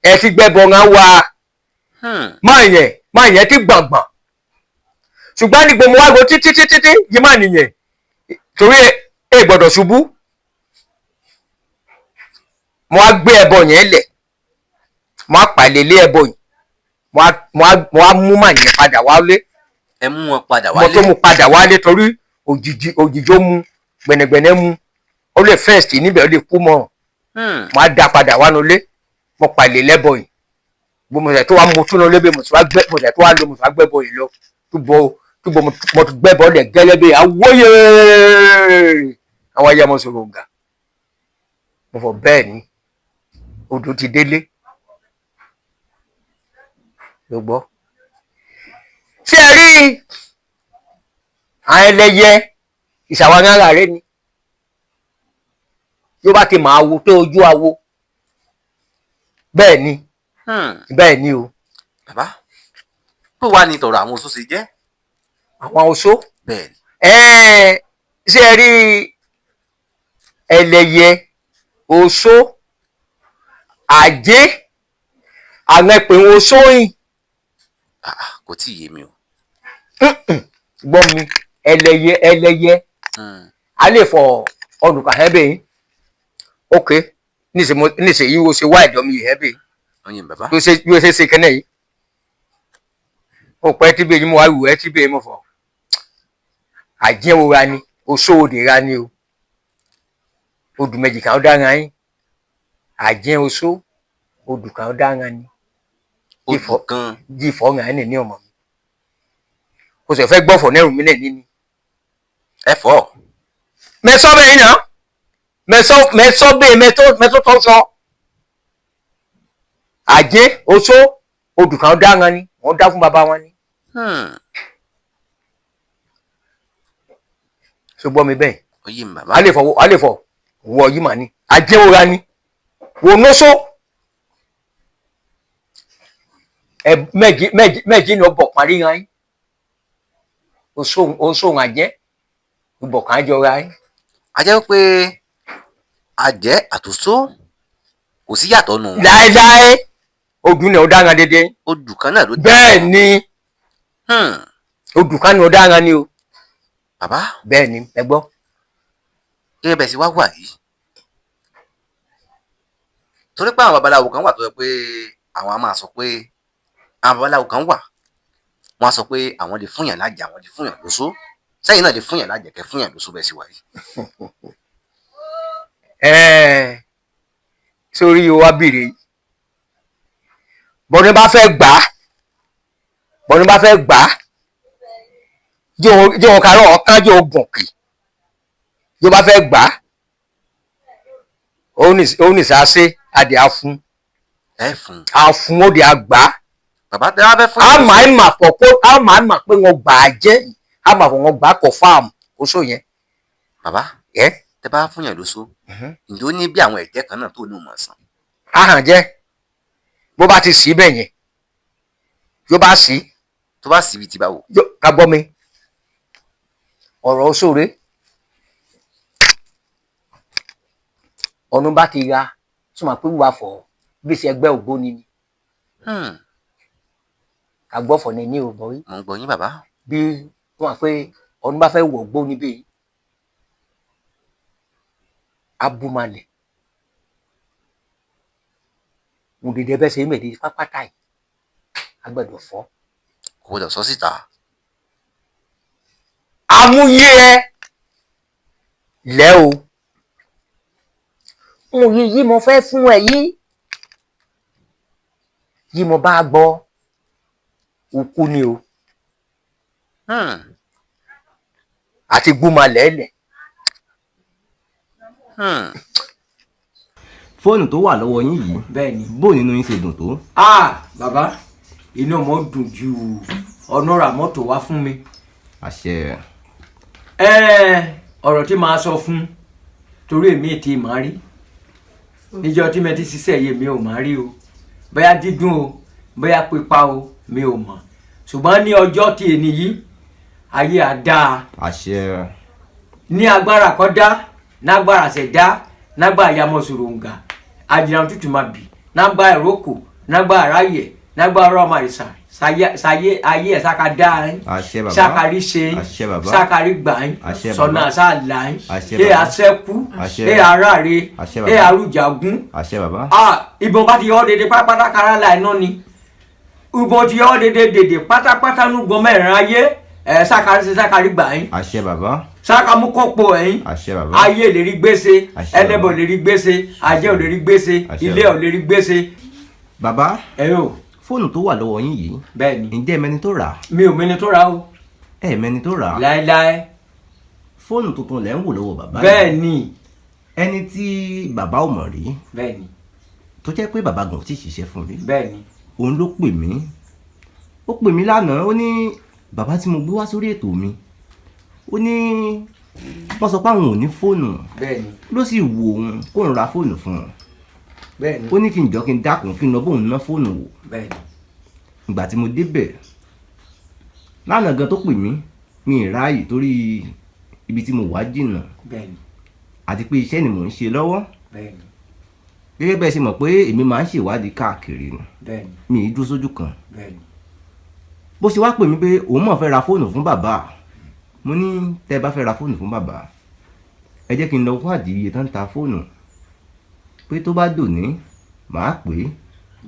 ẹ ti gbẹ́bọ ńlá wa máa yẹn ti gbàngbàn ṣùgbọ́n ní gbogbo wa go títí yìí máa nìyẹn torí ẹ gbọ́dọ̀ ṣubú mo wá gbé ẹbọ yẹn lẹ̀ mo á pàlè lé ẹbọ yìí mo á mú màá yẹn padà wálé. ẹ mú wọn padà mo wálé. tó mú padà wálé torí òjijì ó mu gbẹ̀nẹ̀gbẹ̀nẹ̀ mu ó lè fẹ́ẹ̀sì níbẹ̀ ó lè kú mọ́ mo á dá padà wá nulẹ̀ mo pàlè lẹ́bọ yìí mo sẹ̀ tó wá mo tún lọ lébè mo sẹ̀ tó wá lọ mo sẹ̀ wá gbẹ́bọ yìí lọ túbọ̀ mo tún gbẹ́bọ lẹ̀ gẹ́lẹ́ bí awóyè àwọn ayé ọmọ sọ̀rọ̀ ọ̀gá mo fọ bẹ́ẹ̀ ni odò ti délé ló gbọ́. ṣé ẹ rí àwọn ẹlẹ́yẹ ìṣàwọn ara rẹ ni yóò bá ti máa wo pé ojú awo bẹ́ẹ̀ ni bẹ́ẹ̀ ni o. bàbá tó wà ní tọ̀rọ̀ àwọn oṣó ṣe jẹ́. àwọn oṣó bẹ́ẹ̀ ni. ṣé ẹ rí ẹlẹ́yẹ oṣó àjẹ́ àwọn ẹ̀pẹ̀ oṣó yìí. kò tí ì yé mi o. gbọ́ mi ẹlẹ́yẹ a lè fọ ọdún kan hẹ́bẹ̀ yìí ok níṣẹ́ wo ṣe wá ẹ̀dọ́ mi hẹ́bẹ̀ ọyìn bàbá. yóò ṣe kẹ́nẹ́ yìí ó pẹ́ tí bẹ́ẹ̀ ni mo wá wù ẹ́ tí bẹ́ẹ̀ mo fọ àjẹwò ra ni oṣó òde ra ni o odù méjì kan ó dára yín àjẹ oṣó odù kan ó dára ni odù kan jí ìfọ̀ ràn án ní ọmọ mi kò sì fẹ́ gbọ́fọ̀ nẹ́rù mi lẹ́ni ni. ẹ fọ́. mẹsọ bẹ́ẹ̀ náà mẹsọ bẹ́ẹ̀ mẹtọ tó sọ àjẹ oṣó odù kan ó dára ni wọ́n dá fún bàbá wọn ni. ṣùgbọ́n mi bẹ́ẹ̀ oyin bàbá. a lè fọ wọ yìí mà ní àjẹwòra ni wò nóṣó ẹ méjì ni ó bọ̀ parí yan yín oṣó àjẹ́ ìbọ̀ kan jọra yín. a jẹ́ pé àjẹ́ àtòṣó kò sí yàtọ̀ nù. láéláé odù ni ó dára dédé. odù kan náà ló dá. bẹ́ẹ̀ ni odù kan ni ó dára ni o. bàbá. bẹ́ẹ̀ ni ẹ gbọ́. gẹ́gẹ́ bẹ́ẹ̀ sì wá wà yìí torí pé àwọn babaláwo kan wà tó yẹ pé àwọn a máa sọ pé àwọn babaláwo kan wà wọ́n á sọ pé àwọn lè fúnyàn lájẹ àwọn lè fúnyàn lóṣó sẹ́yìn náà lè fúnyàn lájẹ kẹ́ fúnyàn lóṣó bẹ́ẹ̀ sì wà yìí. sórí o wá bèrè bọ́ni bá fẹ́ gbà á jẹ́ wọn kárọ̀ ọ̀kan jẹ́ ogun kì yóò bá fẹ́ gbà á ó ní sàásé adì àfún àfún ó di àgbà. bàbá tẹ wá fẹ́ fún a máa ń mà pọ̀ kó a máa ń mà pé wọ́n gbà á jẹ́ a máa fọ̀ wọ́n gbà á kọ̀ fáàmù oṣó yẹn. bàbá tẹ bá fún yàn lóṣó ǹjẹ́ ó ní bí àwọn ẹ̀jẹ̀ kan náà tó ní òmò sàn. a hàn jẹ́ bó bá ti sí bẹ́ẹ̀ yẹn yóò bá sí. tó bá sí ibi tí bá wò. ká gbọ́ mi ọ̀rọ̀ oṣó rẹ̀ ọ̀nà bá ti ra súnmọ́ pé wà fọ̀ bí ṣe ẹgbẹ́ ògbóni ni. ká gbọ́ fọ̀ ní òbọ̀ yìí. mo ń gbọ́ yín bàbá. bí wọ́n pé ọ̀nà bá fẹ́ wọ̀ ògbóni bẹ́ẹ̀ abúmalẹ̀ mo dìde bẹ́ẹ̀ ṣe mẹ́rin pápátá yìí agbẹ̀dọ̀ fọ́. kò gbọdọ̀ sọ síta. àmúyẹ lẹ́ o mo yí mo fẹ́ fún ẹ yí mo bá gbọ́ òkú ni o àti gbúmalẹ̀ lẹ̀. fóònù tó wà lọ́wọ́ yín yìí bẹ́ẹ̀ ni bó nínú yín ṣe dùn tó. bàbá inú mo dùn ju ọ̀nà ra mọ́tò wá fún mi. àṣẹ. ọ̀rọ̀ tí màá sọ fún torí èmi ti máa rí níjọ́ tí mo ti ṣiṣẹ́ yìí mi ò máa rí o bóyá dídùn o bóyá pípa o mi ò mọ̀ ṣùgbọ́n ní ọjọ́ tí èní yìí ayé àdá. àṣẹ. ní agbára kọ́ dá nágbára ṣẹ̀ dá nágbára yamọ̀ sòròǹgà àjìnà tútù máa bì nágbára ìrókò nágbára ráyẹ̀ nagbara ọmọ àìsà saye ayé ẹ sakada yin àṣẹ bàbá sakari ṣe àṣẹ bàbá sakari gbà yin àṣẹ bàbá sọnà àṣàlà yin àṣẹ ẹ bàbá àṣẹkù àṣẹ ẹ àràre àṣẹ ẹ bàbá àrùjàgún àṣẹ bàbá ìbọn bá ti yọ dédé pátápátá kára là iná ni ìbọn ti yọ dédé pátápátá ní gbọmẹrin ayé ẹ sakari ṣe sakari gbà yin àṣẹ bàbá sakamu kọpọ ẹyin àṣẹ bàbá ayé lè rí gbèsè àṣẹ ẹlẹ́bọ lè rí gbèsè ajé ò lè rí gbèsè àṣẹ ilé ò lè rí gbèsè. bàbá ẹ yóò fóònù tó wà lọ́wọ́ yín yìí bẹ́ẹ̀ ni ǹjẹ́ ẹmẹni tó rà á mi ò mẹni tó ra o ẹ̀ẹ̀mẹni tó rà á láéláé fóònù tuntun lẹ́ ń wò lọ́wọ́ bàbá bẹ́ẹ̀ ni ẹni tí bàbá ò mọ̀ rí bẹ́ẹ̀ ni tó jẹ́ pé bàbá gan ò tí ì ṣiṣẹ́ fún rí bẹ́ẹ̀ ni òun ló pè mí ó pè mí lánàá ó ní bàbá tí mo gbé wá sórí ètò mi ó ní wọ́n sọ pé àwọn ò ní fóònù bẹ́ẹ̀ ni ló sì wù òun kóun ra fóònù fún un bẹ́ẹ̀ ni ó ní kí n jọ kí n dákun kí n lọ bóun ná fóònù wò bẹ́ẹ̀ ni ìgbà tí mo débẹ̀ lánàá gan tó pè mí mi ì ráàyè torí ibi tí mo wà jìnnà bẹ́ẹ̀ ni àti pé iṣẹ́ ni mò ń ṣe lọ́wọ́ bẹ́ẹ̀ ni gẹ́gẹ́ bẹ́ẹ̀ ṣe mọ̀ pé èmi máa ń ṣèwádìí káàkiri ni bẹ́ẹ̀ ni mi ì dúró sójú kan bẹ́ẹ̀ ni bó ṣe wá pè mí pé òun mọ̀ fẹ́ ra fóònù fún bàbá mo ní tẹ́ ẹ bá fẹ́ ra fóònù fún bàbá ẹ jẹ́ kí n lọ wádìí iye tó ń ta fóònù pé tó bá dòní màá pè é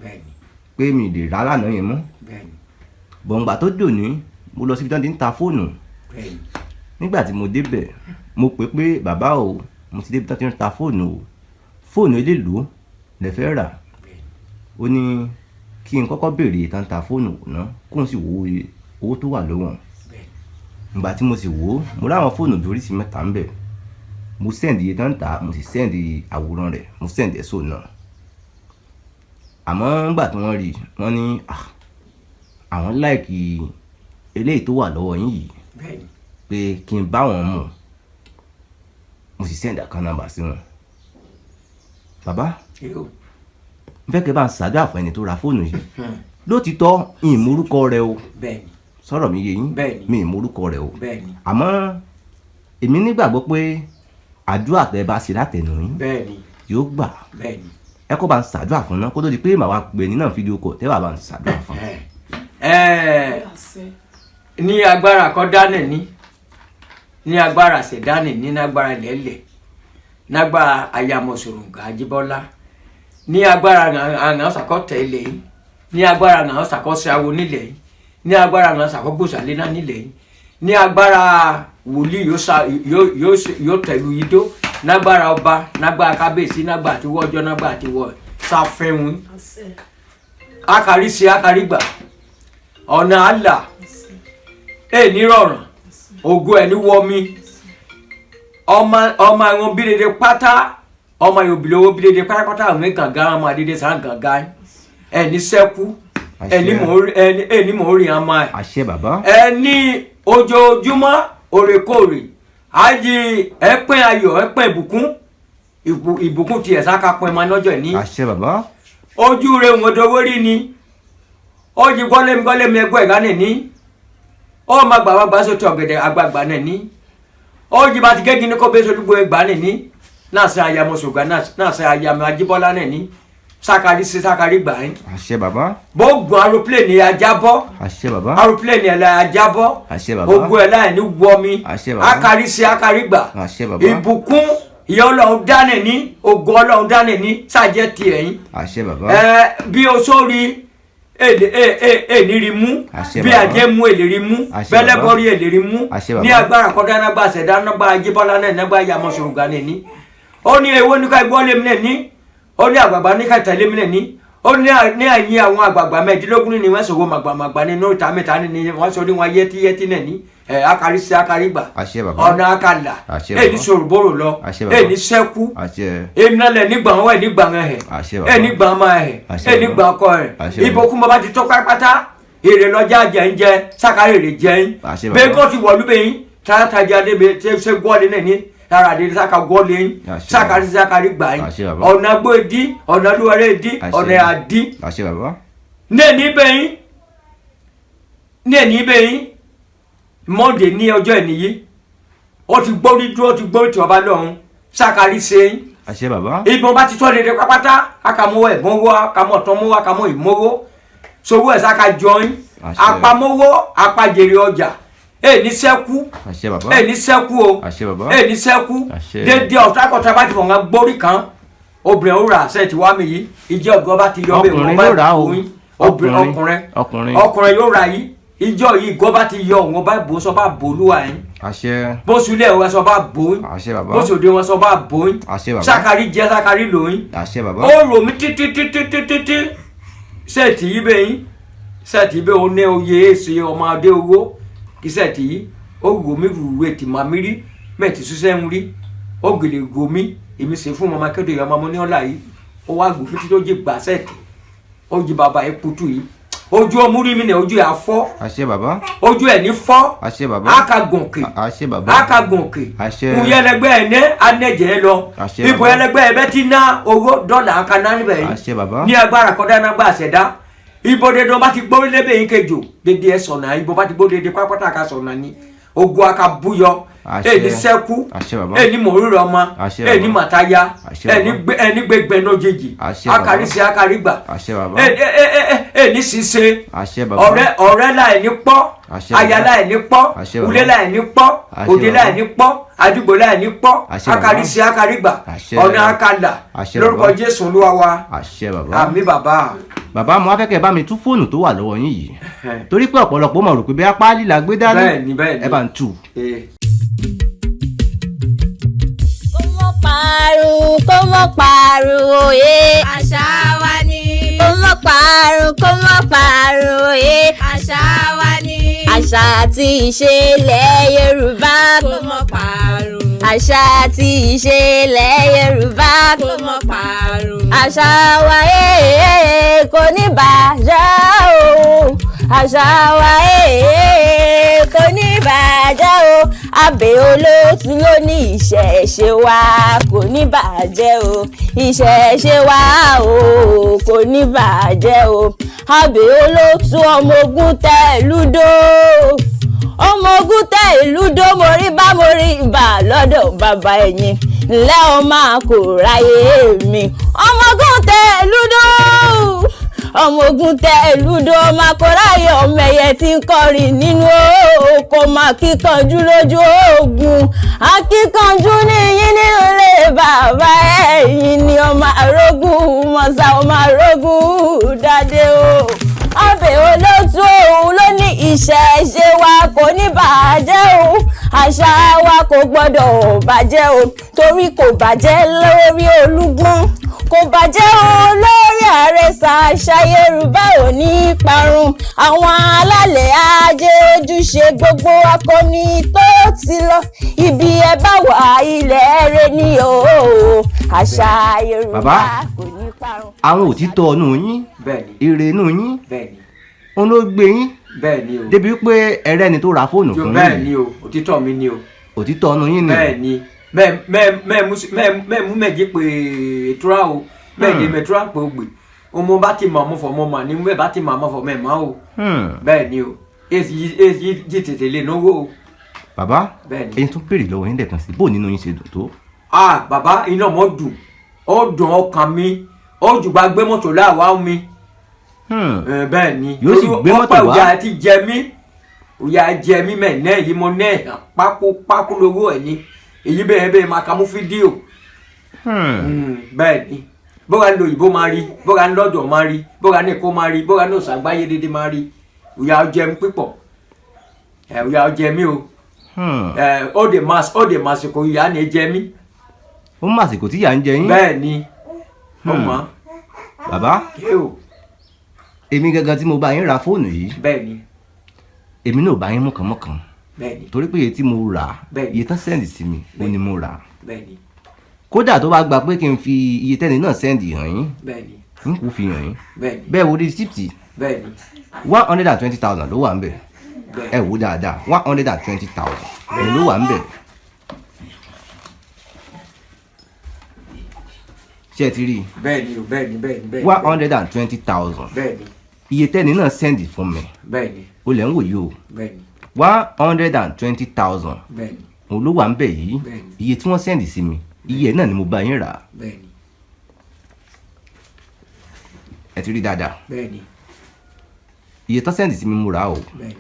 bẹ́ẹ̀ ni pé mi ì lè rà lánàá yẹn mọ́ bẹ́ẹ̀ ni bọ̀ǹgbà tó dòní mo lọ síbi tí wọ́n ti ń ta fóònù bẹ́ẹ̀ ni nígbà tí mo débẹ̀ mo pè pé bàbá o mo ti débi tí wọ́n ti ń ta fóònù o fóònù eléèlú lè fẹ́ rà ó ní kí n kọ́kọ́ béèrè ìtàn ta fóònù náà kóun sì wo owó tó wà lọ́wọ́ ìgbà tí mo sì wò ó mo ráwọn fóònù lóríṣìí mẹ́ta ń bẹ̀ mo sẹ́ǹdì iye tán ta mo sì sẹ́ǹdì àwòrán rẹ̀ mo sẹ́ǹdì ẹ̀sọ́ náà àmọ́ nígbà tí wọ́n rí wọ́n ní àwọn láìkì eléyìí tó wà lọ́wọ́ yín yìí bẹ́ẹ̀ ni pé kí n bá wọn mú mo sì sẹ́ǹdì àkáǹtì nàmbà sí wọn bàbá yóò n fẹ́ kẹ́ bá ń ṣàdúrà fún ẹni tó ra fóònù yìí lótìtọ́ ìmúrúkọ rẹ o bẹ́ẹ̀ ni sọ̀rọ̀ mi yé yín Bẹ́ẹ̀ni. mi ìmúrúkọ rẹ o bẹ́ẹ̀ ni àmọ́ èmi nígbàgbọ́ pé àdúrà tẹ́ bá ṣe látẹnu yín bẹ́ẹ̀ ni yóò gbà bẹ́ẹ̀ ni ẹ kọ́ bá ń ṣàdúrà fún náà kó tó di pé màá wá pè ní náà fídíò kọ̀ tẹ́ wà bá ń ṣàdúrà fún. ní agbára kan dánì ní agbára ṣẹ̀dánì ní nágbára lẹ́lẹ̀ nágbára ayamọ̀sọ̀rọ̀ǹgà Àjíbọ́lá ní agbára àwọn sàkọ́tẹ̀ ilẹ̀ yìí ní agbára àwọn sàkọ́sẹ̀ awo nílẹ̀ yìí ní agbára àwọn sàkọ́gbòsàlẹ̀ náà nílẹ̀ yìí ní agbára wòlíì yóò tẹ̀lú yìí tó nágbára ọba nágbára kábíyèsí nágbà àti wọ́jọ́ nágbà àti wọ́ sáfẹ́hùn akari ṣe akari gbà ọ̀nà àlà nírọ̀rùn ògo ẹ̀ ní wọ́mi ọmọ ẹ̀wọ̀n bílédé pátá ọmọ yorùbá lówó bílédé pátápátá àwọn gàngán ọmọ àdédé sàn gàngán ẹni sẹ́kù ẹni mò ń rí àmà ẹ̀ àṣẹ bàbá ẹni ojoojúmọ́ òrèkóòrè àjì ẹ̀pẹ́ ayọ̀ ẹ̀pẹ́ ìbùkún tiẹ̀ sáka pẹ́ máa nọ́jọ́ ní àṣẹ bàbá ojú rẹ̀ wọ́n dọwọ́ rí ni ó jí gọ́lẹ́mi ẹgbẹ́ ìgánì ní ó máa gbà wá gbà sóti ọ̀gẹ̀dẹ̀ àgbààgbà náà ní ó jí bá ti gẹ́gì ní kó bẹ́ẹ̀ sọ́dúgbò ẹgbàá náà ní náà sẹ́ ayamọ̀ ṣògbà náà sẹ́ ayamọ̀ Àjíbọ́lá náà ní sákàrí gbà yín. àṣẹ bàbá gbógun aeroplane ajábọ́ àṣẹ bàbá aeroplane ẹ̀ la ajábọ́ àṣẹ bàbá ogun ẹ̀ láì ní wọmi àṣẹ bàbá akari sí akari gbà àṣẹ bàbá ìbùkún ìyá Ọlọ́run dáná ní ògo Ọlọ́run dáná ní sàjẹ́ tiẹ̀ yín àṣẹ bàbá bí o sórí èlérí mú àṣẹ bí bàbá àjẹ́ mú èlérí mú àṣẹ bẹ́lẹ́bọ́rí èlérí mú àṣẹ bàbá ní agbára kọ́dá nágbà ṣẹ̀dá nágbà Àjíbọ́lá náà nágbà Ayamọ̀ Ṣòròǹgà náà ní ó ní ewé ní ká gbọ́ lémi náà ní ó ní àgbààgbà ní ká tẹ̀lé mi náà ní ó ní àyín àwọn àgbààgbà mẹ́ẹ̀ẹ́dínlógún ní wọ́n sọ̀rọ̀ màgbàmàgbà ní nóòtà mẹ́ta ní wọ́n sọ ní wọn yẹ́tí náà ní akari sí akari gbà àṣẹ bàbá ọ̀nà akàlà àṣẹ bàbá èyí sọ̀rọ̀ bóró lọ àṣẹ bàbá èyí sẹ́kù àṣẹ èyí nálẹ̀ nígbà wọn ẹ̀ nígbà wọn ẹ̀ àṣẹ bàbá èyí nígbà wọn ẹ̀ àṣẹ èyí bàbá nígbà ọkọ ẹ̀ àṣẹ bàbá ìbòkún bàbá ti tọ́ pátápátá èrè lọ́jà jẹ́ sákàrè èrè jẹ́ àṣẹ bàbá bẹ́ẹ̀ kọ́ ti wọ̀lú bẹ́yìn tààtàjà débi ṣe gbọ́ọ̀lì náà ní lára àdé sáka gbọ́ọ̀lì yín àṣẹ sákàrí sákàrí gbà yín àṣẹ bàbá ọ̀nà gbó edí ọ̀nà lúwẹ̀rẹ̀ edí ọ̀nà àdí àṣẹ bàbá ní ẹ̀ní bẹ́yìn Monday ní ọjọ́ ẹ̀nìyí ó ti gbórí dúró ti gbórí tí ọba lọ́hún sákàrí ṣe yín àṣẹ bàbá ìbọn bá ti tọ́ dédé pápátá akamọ́ ẹ̀gbọ́n wá akamọ́ ọ̀tọ́ mọ́ wá akamọ́ ìmọ́wó sowó ẹ̀ sáka jọyìn apamọ́wọ́ apajèrè ọjà ní sẹ́kù ní sẹ́kù o ní sẹ́kù dédé ọ̀tàkọ̀tà bá ti fọ̀ wọn gbórí kan obìnrin ó rà sẹ́ẹ̀tì wá mi yìí ìjẹ́ ọ̀gá bá ti yọ bẹ́ẹ̀ wọ́n bá bòyìn ọkùnrin yóò rà yìí ìjọ yìí gọ́ bá ti yọ wọn bá bò sọ bá bò lúwa yín bó sulẹ̀ wọn sọ bá bòyìn bó sòdè wọn sọ bá bòyìn sákàrí jẹ́ sákàrí lòyìn ó rò mí títí sẹ́ẹ̀tì yìí bẹ́ẹ̀ yín sẹ́ẹ̀tì bẹ́ẹ̀ ó ní oyè èsì ọmọdé owó kí sẹ́ẹ̀tì yìí ó rò mí rúru ètì màmí rí mẹ́ẹ̀tì ṣiṣẹ́ ń rí ó gèlè gò mí èmi sì fún ọmọ akéde ìyá ọmọ ní ọ̀la yìí ó wá gò títí tó jẹ gbà sẹ́ẹ̀tì ó jí bàbá ẹ̀ kutu yìí ojú ọmúrí mi ní ojú ẹ̀ afọ́ ojú ẹ̀ ní fọ́ akagùnkè òye ẹlẹgbẹ́ ẹ̀ ní anẹ́jẹ̀ lọ ipò ẹlẹgbẹ́ ẹ̀ bẹ́ ti ná owó dọ́là akaná níbẹ̀ yìí ní agbára kọ́dá náà gbà ṣẹ̀dá ibo dédé wọn bá ti gbórí lébè yín kejò dédé ẹ̀ sọ̀nà ibo bá ti gbórí dédé pápátá ká sọ̀nà ni ogun akabúyọ ẹni sẹ́kù ẹni mòrúurọ̀ ọmọ ẹni màtáyà ẹni gbẹgbẹ lójijì akaríṣe akarígbà ẹni ṣiṣe ọ̀rẹ́ láì pọ́ aya láì pọ́ ulé láì pọ́ òde láì pọ́ àdúgbò láì pọ́ akaríṣe akarígbà ọ̀nà akadà lórúkọ Jésù Olúwa wa àmín bàbá. Bàbá mo wá fẹ́ kẹ́ ẹ bá mi tú fóònù tó wà lọ́wọ́ yín yìí torí pé ọ̀pọ̀lọpọ̀ mọ̀ rò pé bí apá líla gbé dání ẹ bá ń tú. Kó mọ́ parun òye. Àṣà wa ni. Kó mọ́ parun òye. Àṣà wa ni. Àṣà àti ìṣe ilẹ̀ Yorùbá. Kó mọ́ parun. Àṣà àti ìṣe ilẹ̀ Yorùbá. Kó mọ́ parun. Àṣà wa kò ní bàjẹ́ o. Àṣà wa kò ní bàjẹ́ o. Àbẹ̀ Olóòtú ló ní ìṣẹ̀ṣe wa kò ní bàjẹ́ o. Ìṣẹ̀ṣe wa o kò ní bàjẹ́ o. Àbẹ̀ Olóòtú ọmọ ogun tẹ lúdó. Ọmọ ogun tẹ ìlúdó morí bá morí ibà lọ́dọ̀ bàbá ẹ̀yìn ńlẹ́ ọ máa kò ráyè mi. Ọmọ ogun tẹ lúdó. Ọmọ ogun tẹ lúdó máa kò ráyè ọmọ ẹ̀yẹ tí ń kọrin nínú oko máa kíkanjú lójú ogun. Akíkanjú ní yín nínú ilé bàbá ẹ̀yìn ni ọmọ arógún mọ̀sá ọmọ arógún dáadé o. Àbẹ̀ Olóòtú òun ló ní ìṣẹ̀ṣe wa kò ní bàjẹ́ o. Àṣà wa kò gbọ́dọ̀ bàjẹ́ o torí kò bàjẹ́ lórí Olúgbọ́n kò bàjẹ́ o lórí Àrẹ̀sà. Àṣà Yorùbá ò ní parun. Àwọn alálẹ̀ ajé ojúṣe gbogbo akọni tó ti lọ ibi ẹ bá wà ilẹ̀ rẹ ni o. Àṣà Yorùbá kò ní parun. Àwọn òtítọ́ inú yín ire inú yín òun ló gbé yín débi pé ẹrẹ́ ni tó ra fóònù fún yín. bẹ́ẹ̀ ni o òtítọ́ mi ni o. òtítọ́ inú yín ni. bẹ́ẹ̀ ni mẹ́ẹ̀mú méjì pé ètúrà o bẹ́ẹ̀ ni mẹ́túrà pé o gbè ọmọ bá ti mọ̀ ọmọ fọ̀ mọ́ mà ní bẹ́ẹ̀ bá ti mọ̀ ọmọ fọ̀ mẹ́ẹ̀má o. bẹ́ẹ̀ ni o èyí jí tètè lè náwó o. bàbá ẹyin tún béèrè lọ́wọ́ yín lẹ́ẹ̀kan sí bó nínú yín ṣe dùn tó. bàbá iná mọ́ dùn ó dùn ọkàn mi ó jùgbà gbé mọ́tò láàwá mi. bẹ́ẹ̀ ni yóò sì gbé mọ́tò wá. ọ̀pọ̀ òyà ti jẹ mí mẹ́ẹ̀nẹ́ yìí mo náà pákó lówó ẹ̀ ni èyí bẹ́ẹ̀ máa ka mú fídíò. bẹ́ẹ̀ ni bóra ń lo òyìnbó máa rí bóra ń lọ́dọ̀ máa rí bóra ní èkó máa rí bóra ní òsàgbáyé dédé máa rí òyà ọjẹ mi pípọ̀ òyà ọjẹ mi o ó dè màsìkò ìyá ni jẹ mí. ó màsìkò tí ìyá ń jẹ yín. bẹ́ẹ̀ ni ó mọ̀. bàbá èmi gangan tí mo bá yín ra fóònù yìí. bẹ́ẹ̀ ni. èmi náà bá yín mọ̀kànmọ̀kàn. bẹ́ẹ̀ ni. torí pé iye tí mo rà iye tán sẹ́ndì sí mi ó ní mo rà. bẹ́ẹ̀ ni. kódà tó bá gba pé kí n fi iye tẹ́ni náà sẹ́ndì hàn yín. bẹ́ẹ̀ ni. n kò fi hàn yín. bẹ́ẹ̀ ni. bẹ́ẹ̀ wo rìsíptì. bẹ́ẹ̀ ni. 120,000 ló wà ń bẹ̀. ẹ wò dáadáa 120,000 ló wà ń bẹ̀. ṣé ẹ ti rí i. bẹ́ẹ̀ ni o bẹ́ẹ̀ ni bẹ́ẹ̀ ni bẹ́ẹ̀ ni. 120,000. bẹ́ẹ̀ ni. iye tẹ́ni náà sẹ́ndì fún mi. bẹ́ẹ̀ ni. o lẹ̀ ń wò yìí o. bẹ́ẹ̀ ni. 120,000. bẹ́ẹ̀ ni. òun ló wà ń bẹ̀ yìí. bẹ́ẹ̀ ni. iye tí wọ́n sẹ́ndì sí mi iye náà ni mo bá yín rà. bẹ́ẹ̀ ni. ẹ ti rí dáadáa. bẹ́ẹ̀ ni. iye tán sẹ́ǹdì sí mi mo rà á o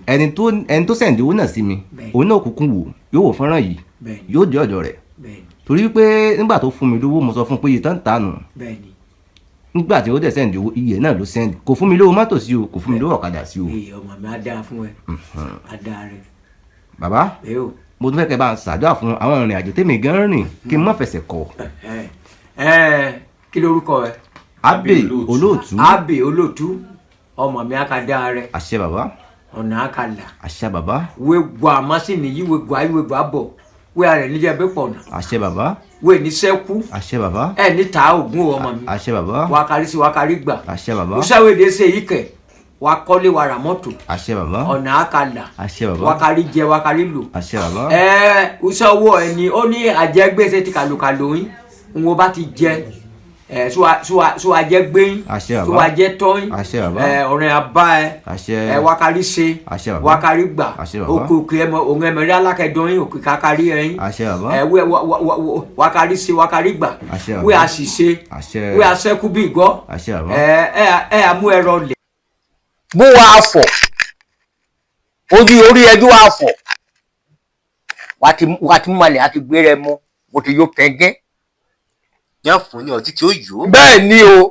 Bẹ́ẹ̀ni. ẹni tó sẹ́ǹdì owó náà sí mi Bẹ́ẹ̀ni. òun náà kúkú wò yóò wò fọ́nrán yìí Bẹ́ẹ̀ni. yóò dé ọ̀dọ̀ rẹ̀ Bẹ́ẹ̀ni. torí pé nígbà tó fún mi lówó mo sọ fún un pé iye tán tà nù Bẹ́ẹ̀ni. nígbà tí ó dẹ̀ sẹ́ǹdì owó iye náà ló sẹ́ǹdì kò fún mi lówó mọ́tò sí o kò fún mi lówó ọ̀kadà sí o. Ee, ọmọ mi á dáa fún ẹ. Á dáa rẹ. bàbá Ẹ o. mo tún fẹ́ kẹ́ bá ń ṣàdúrà fún àwọn ìrìn àjò tèmi gan rìn kí n má fẹsẹ̀ kọ̀. Kí lorúkọ ẹ? Abbey Olóòtú. Abbey Olóòtú. Ọmọ mi á ka dáa rẹ. àṣẹ bàbá Ọ̀nà á ka là. àṣẹ bàbá Wégbò àmásìnì yí wégbò ayé wégbò àbọ̀. Wé ara ẹ̀ níjẹ́ bẹ́ẹ̀ pọ̀ nà. àṣẹ bàbá Wé ní sẹ́kú. àṣẹ bàbá Ẹ ní ta ògùn o ọmọ mi. àṣẹ bàbá Wákàrí sí wákàrí gbà. àṣẹ bàbá Musáwédé ṣe yìí kẹ̀. Wá kọ́lé wa ra mọ́tò. àṣẹ bàbá Ọ̀nà á ka là. àṣẹ bàbá Wákàrí jẹ wákàrí lò. àṣẹ bàbá Usawo ẹni ó ní àjẹgbèsè ti kàlùkàlù yín ń wo bá ti jẹ so àjẹgbé yín àṣẹ so bàbá àjẹtọ́ yín àṣẹ bàbá ọ̀rẹ́ abá ẹ àṣẹ wákàrí ṣe àṣẹ bàbá wákàrí gbà àṣẹ bàbá òkè òkè ẹmọ òun ẹmẹrí alákẹdùn yín òkè kákárí ẹyin àṣẹ bàbá wákàrí ṣe wákàrí gbà àṣẹ bàbá wé àṣìṣe àṣẹ wé àṣẹkù bí gọ́ àṣẹ bàbá ẹ àmú ẹrọ lẹ. bó wa fọ̀ orí ẹjọ́ wa fọ̀ wà ti malẹ̀ àti gbé rẹ mọ́ mo ti yó pẹ́ngẹ́. yàn fún ní ọtí tí ó yó. bẹ́ẹ̀ ni o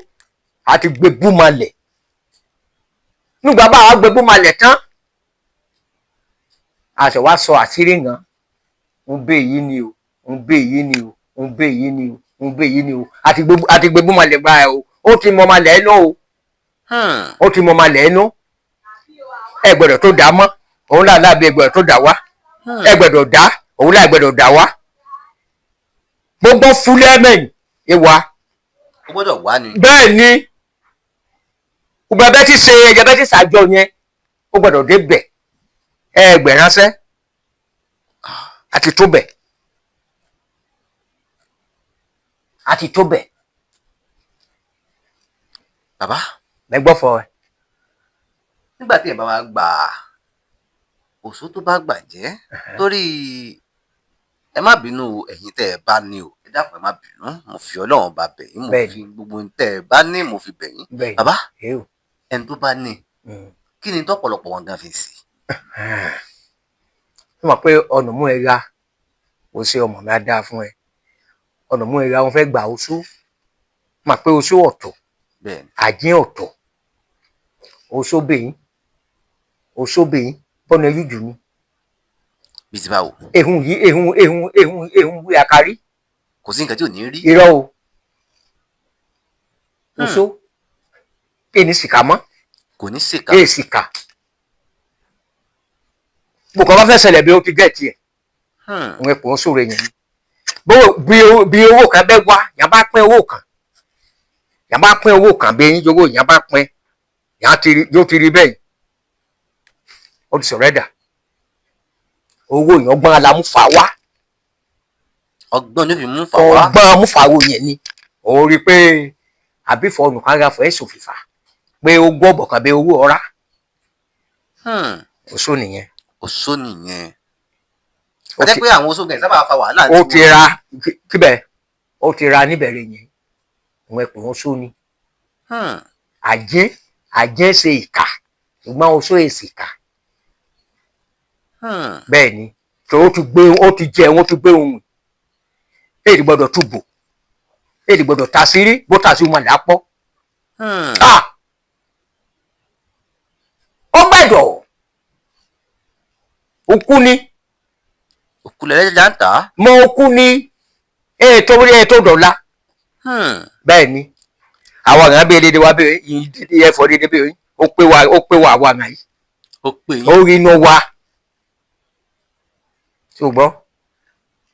àti gbé bú malẹ̀ nígbà bá wa gbé bú malẹ̀ tán àṣẹ wa sọ àṣírí nǹkan ń bẹ èyí ni o ń bẹ èyí ni o ń bẹ èyí ni o ń bẹ èyí ni o àti gbé bú malẹ̀ gba ẹ o ó ti mọ malẹ̀ ẹ náà o ó ti mọ malẹ̀ ẹ náà ẹ gbọ́dọ̀ tó dá mọ́ òun là lábẹ ẹ gbọ́dọ̀ tó dá wá ẹ gbọ́dọ̀ dá òun là gbọ́dọ̀ dá wá gbogbo fúlẹ mẹyìn ìwà. ó gbọ́dọ̀ wá ni. bẹ́ẹ̀ ni gbogbo ẹbẹ ti ṣe ẹjẹbẹ ti ṣàjọ yẹn ó gbọ́dọ̀ débẹ̀ ẹgbẹ̀ránṣẹ́ àti tó bẹ̀ àti tó bẹ̀. bàbá mẹgbọ́ fọ ẹ. nígbà tí ẹ bá wa gbà òṣó tó bá gbà jẹ́ torí ẹ má bínú ẹ̀yin tẹ́ ẹ bá ní o ẹ dákun ẹ má bínú mo fi Ọlọ́run bá bẹ̀ yín mo fi gbogbo tẹ́ ẹ bá ní mo fi bẹ̀ yín bàbá ẹni tó bá ní kí ni tọ́pọ̀lọpọ̀ wọn gan fi sí. ó mọ̀ pé ọ̀nà mú ẹ ra ó ṣe ọmọ mi á dáa fún ẹ ọ̀nà mú ẹ ra wọn fẹ́ gbà oṣó ó mọ̀ pé oṣó ọ̀tọ̀ àjín ọ̀tọ̀ oṣó bẹ̀yìn bọ́nà ẹyú jù ní. bí ti báwo. ehun wí àkárí. kò sí nǹkan tí ò ní rí. irọ́ o oṣó èyí sìkà mọ́. kò ní sìkà. èyí sìkà. bùkọ́ bá fẹ́ ṣẹlẹ̀ bí ó ti gẹ̀ẹ́tì ẹ̀. òun ẹ̀pọ̀ ń sòrò yẹn. bí owó kan bẹ́ wá yàn bá pín owó kan bí eyín jogó yàn bá pín yóò ti rí bẹ́ẹ̀ ó ti sọ̀rọ̀ ẹ̀dà owó yẹn ọgbọ́n alámúfà wá. ọgbọ́n ló fi mú fà wá. ọgbọ́n amúfàwò yẹn ni òun rí i pé àbífọ̀ ọ̀nùkára fọ̀ ẹ̀ sòfìfà pé ó gbọ́ bọ̀kan bẹ owó ọ̀rá. oṣó nìyẹn. oṣó nìyẹn. ó jẹ́ pé àwọn oṣó gẹ̀ sábà fa wàhálà. ó ti ra kíbẹ̀ ó ti ra níbẹ̀rẹ̀ yẹn òun ẹ̀pọ̀ oṣó ni. àjẹ́ ṣe ìkà ṣùgbọ́n oṣó èsì ìkà. bẹ́ẹ̀ ni tó ó ti jẹun ó ti gbé ohun èdè gbọ́dọ̀ túbò èdè gbọ́dọ̀ ta sírí bó ta sí wọn là pọ̀. ó gbẹ̀dọ̀ òkú ni. òkú lẹ́lẹ́ là ń tà á. mọ òkú ni ètò dọ̀la. bẹ́ẹ̀ ni àwọn àgbà bíi dédé wa bẹ́ẹ̀ yìí ẹ̀fọ́ dédé bẹ́ẹ̀ ó pé wa àwọn àgbà yìí. ó pè yín. ó rí inú wa. ṣùgbọ́n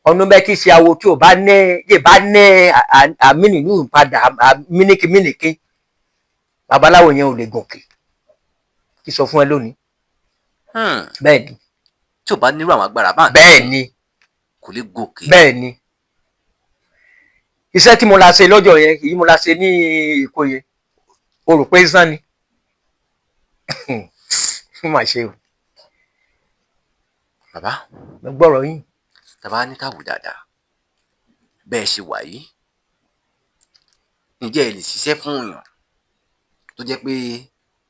ọ̀nà bẹ́ẹ̀ kí ṣe awo tí ò bá ní yé bá ní àmínì ní ìpadà mínìkì babaláwo yẹn ò lè gòkè kí sọ fún ẹ lónìí. bẹ́ẹ̀ ni. tí ò bá nírú àwọn agbára bá. bẹ́ẹ̀ ni. kò lè gòkè. bẹ́ẹ̀ ni. iṣẹ́ tí mo la ṣe lọ́jọ́ yẹn èyí mo la ṣe ní Èkó yẹn o rò pé sàn ni fún màá ṣe o. bàbá. mo gbọ́rọ̀ yín. tàbá ní káwù dáadáa bẹ́ẹ̀ ṣe wà yìí ǹjẹ́ ẹ lè ṣiṣẹ́ fún èèyàn tó jẹ́ pé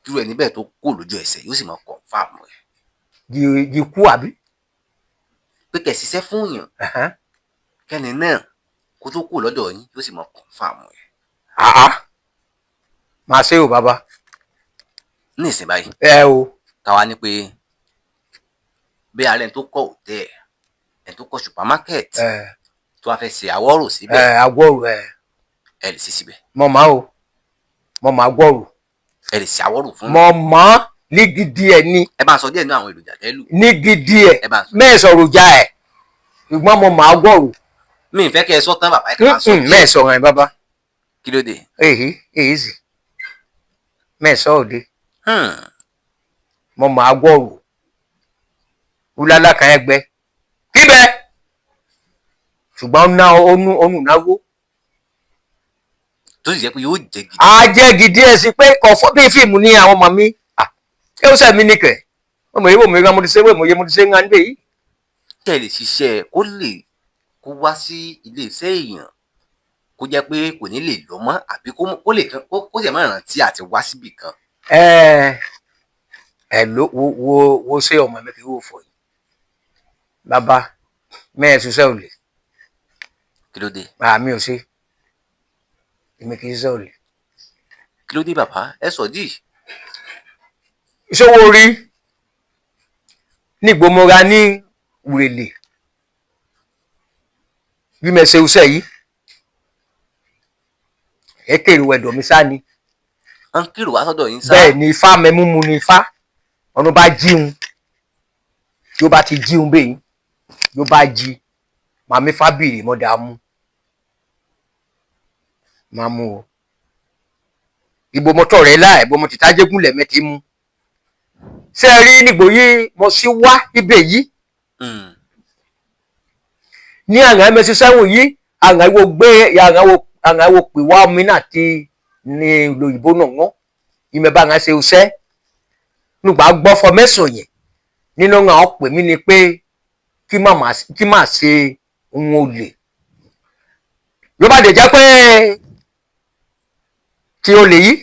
irú ẹni bẹ́ẹ̀ tó kó lójú ẹsẹ̀ yóò sì máa kọ̀ǹfàmù ẹ̀ di kú àbí. pé kẹ́ ṣiṣẹ́ fún yàn kẹ́ni náà kó tó kó lọ́dọ̀ yín yóò sì máa kọ̀ǹfàmù ẹ̀. máa ṣe o bàbá. ní ìsìn báyìí o. káwa ní pé bí ààrẹ tó kọ́ òtẹ́ ẹ̀ tó kọ́ supermarket tó wá fẹ́ ṣe àwọ̀rò síbẹ̀. àwọ̀rò ẹ lè ṣe síbẹ̀. mo máa gbọ́rò. ẹ lè ṣe àwọ̀rò fún mi. mo máa ní gidi ẹ ní. ẹ bá ń sọ díẹ̀ nínú àwọn èròjà tẹ́ lù. ní gidi ẹ ẹ bá ń sọ. mẹ́ẹ̀sọ̀ ròjà ẹ̀ ṣùgbọ́n mo máa gbọ́rò. mi ì fẹ́ kẹ́ ẹ sọ tán bàbá ẹ kàn máa sọ díẹ̀. mẹ́ẹ̀sọ̀ rẹ̀ bàbá. kí ló dé. èyí sì mẹ́ẹ̀sọ̀ òde. mo máa gbọ́rò. wúlálà kan ẹgbẹ́ kíbẹ̀ ṣùgbọ́n ọ̀nù náwó. tó sì jẹ́ pé yóò jẹ́ gidi. a jẹ́ gidi ẹ̀ sí pé kọ̀ọ̀fọ́ bí fíìmù ní àwọn ọmọ mi ṣé ó sẹ́mi nìkẹ́ ọmọ yìí wò mí mo ti ṣe mo ti ṣe ń hàn dé yìí. kẹ́ ẹ lè ṣiṣẹ́ kó wá sí ilé iṣẹ́ èèyàn kó jẹ́ pé kò ní lè lọ mọ́ àbí kó sì máa rántí àti wá síbì kan. ló wo ṣé ọmọ mi kì í wò fọ yìí bàbá mẹ́ẹ̀ ṣiṣẹ́ ò lè. kí ló dé. mi ò ṣe èmi kì í ṣiṣẹ́ ò lè. kí ló dé bàbá ẹ sọ dì. ìṣòwò orí nígbòmọ́ra ní wùrẹ̀lẹ̀ bí mo ṣe ṣe yìí ẹ kèrò ẹ̀dọ̀ mi sá ni. à ń kírò wá sọ́dọ̀ yín sá. bẹ́ẹ̀ ni ifá mẹ́múmu ni ifá ọ̀nà bá jíun yóò bá ti jíun bẹ́ẹ̀ yóò bá jí màmí fábìrì mọ́dà mú máa mú o ìbò mọ́tò rẹ̀ láì ìbò mọ́tò tájégún lẹ́mẹ́tì mú ṣé ẹ rí nígbò yìí mo sì wá ibẹ̀ yìí ní àwọn ẹmẹsì sẹ́wọ̀n yìí àwọn ìwò gbé àwọn ìwò pè wá omi náà ti ní òyìnbó náà wọ́n ìmẹ̀bá àwọn ṣe ṣẹ́ nígbà gbọ́ fọmẹ́sàn yẹn nínú àwọn pè mí ni pé kí má ṣe ohun olè yóò bá dé jẹ́ pé tí olè yìí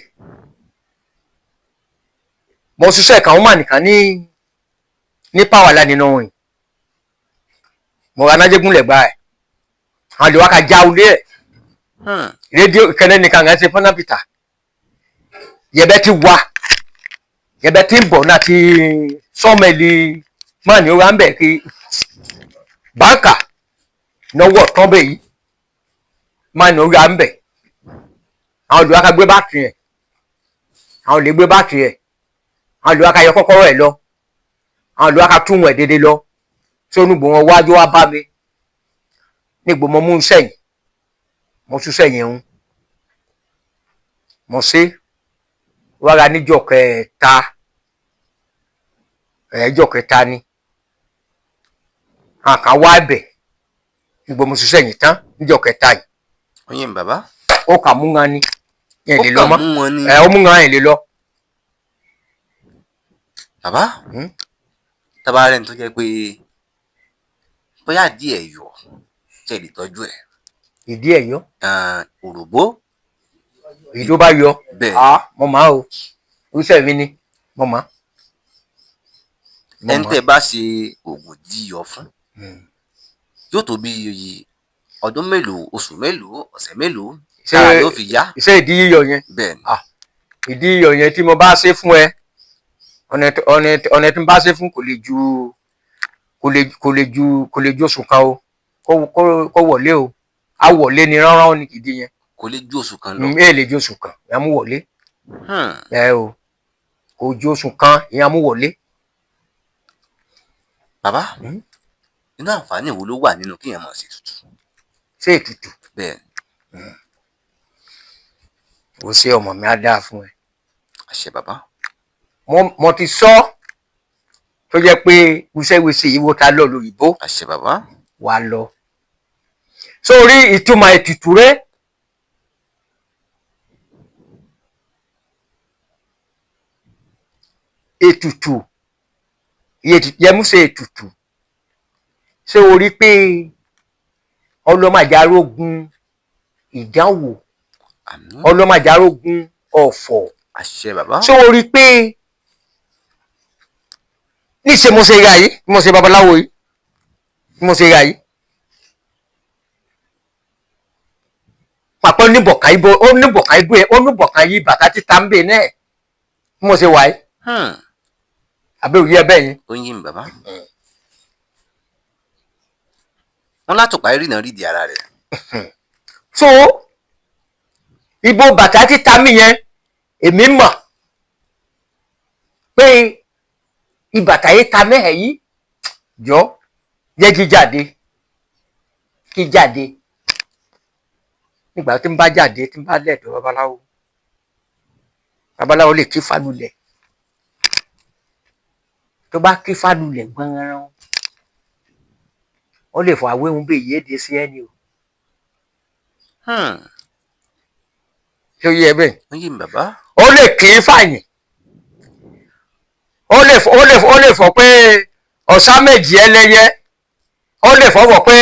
mo ṣiṣẹ́ kan ó mà nìkan ní pàwọ́lá nínú rìn mo ra nájégún lẹ̀gbá ẹ̀ àwọn àlè wákà já olé ẹ̀ rédíò ìkẹ́lẹ́ nìkan ẹ̀ ṣe fọ́nà pìtà yẹ̀bẹ̀ ti wà yẹ̀bẹ̀ ti ń bọ̀ náà ti sọ́mẹ̀lì máà ní ó rà ń bẹ̀ kí báńkà náwó tán bẹ̀ yìí máà ní ó rà ń bẹ̀ àwọn olè wákà gbé bátìrì ẹ̀ àwọn olè gbé bátìrì ẹ̀ àwọn olè wákà yọ kọ́kọ́rọ́ ẹ̀ lọ àwọn olè wákà tún ẹ̀ dédé lọ tí onúgbò wọn wájú wá bá mi nígbò mo mú sẹ́yìn mo tún sẹ́yìn ń mo ṣe wára níjọ́ kẹta ẹjọ́ kẹta ni àkàn wá ẹ̀bẹ̀ nígbò mo tún sẹ́yìn tán níjọ́ kẹta yìí. oyin bàbá. ó kà mú wọn ni yẹn lè lọ mọ́ ó mú wọn yẹn lè lọ. bàbá tábà rẹ̀ tó jẹ́ pé bóyá díẹ̀ yọ ṣe lè tọ́jú ẹ̀. ìdí ẹ̀ yọ. òròbó. ìdó bá yọ. bẹ́ẹ̀ mo máa o oríṣẹ́ mi ni mo máa. ẹni tẹ́ bá ṣe oògùn díyọ fún yóò tó bí ọdún mélòó oṣù mélòó ọ̀sẹ̀ mélòó kára yóò fi yá. iṣẹ́ ìdí yíyọ yẹn. bẹ́ẹ̀ ni. ìdí yíyọ yẹn tí mo bá ṣe fún ẹ ọ̀nà tí mo bá ṣe fún kò lè ju oṣù kan o kó wọlé o a wọlé ni rárá ní ìdí yẹn. kò lè ju oṣù kan lọ. ẹ lè ju oṣù kan ìyá mú wọlé. o kò ju oṣù kan ìyá mú wọlé. bàbá inú àǹfààní wo ló wà nínú kéèyàn máa ṣe ètùtù. ṣé ètùtù. bẹ́ẹ̀ ni. o ṣe ọmọ mi á dáa fún ẹ. àṣẹ bàbá. mo ti sọ tó jẹ́ pé wíṣẹ́wíṣẹ́ yìí wó ta lọ lóyìnbó. àṣẹ bàbá. wà lọ. sórí ìtumọ̀ ètùtù rẹ. ètùtù yẹmúṣe ètùtù ṣé o rí pé ọlọ́màjárógún ìdánwò ọlọ́màjárógún ọ̀fọ̀ àṣẹ bàbá. ṣé o rí i pé níṣẹ́ mo ṣe ra yìí mo ṣe babaláwo yìí mo ṣe ra yìí pàpọ̀ oníbọ̀kà ibo oníbọ̀kà yìí bàtà títa ń bè náà mo ṣe wà yìí àbẹ́ òye ẹbẹ́ yẹn. ó ń yí mi bàbá. wọ́n látùpá ìrìnà rí di ara rẹ̀. so ibo bàtà títa mi yẹn èmi mọ̀ pé ìbàtà yìí ta mẹ́hẹ̀ yìí jọ jẹ́ kí jáde nígbà tí n bá jáde tí n bá lẹ̀dọ̀ babaláwo lè kí fálulẹ̀ tó bá kí fálulẹ̀ gbọ́nrán ó lè fọ àwéhùn bí ìyéde sí ẹni o ṣé o yẹ bẹ́ẹ̀ ó ń yí mi bàbá. ó lè kí fàyìn ó lè fọ pé ọ̀sán méjì ẹlẹ́yẹ ó lè fọwọ́ pé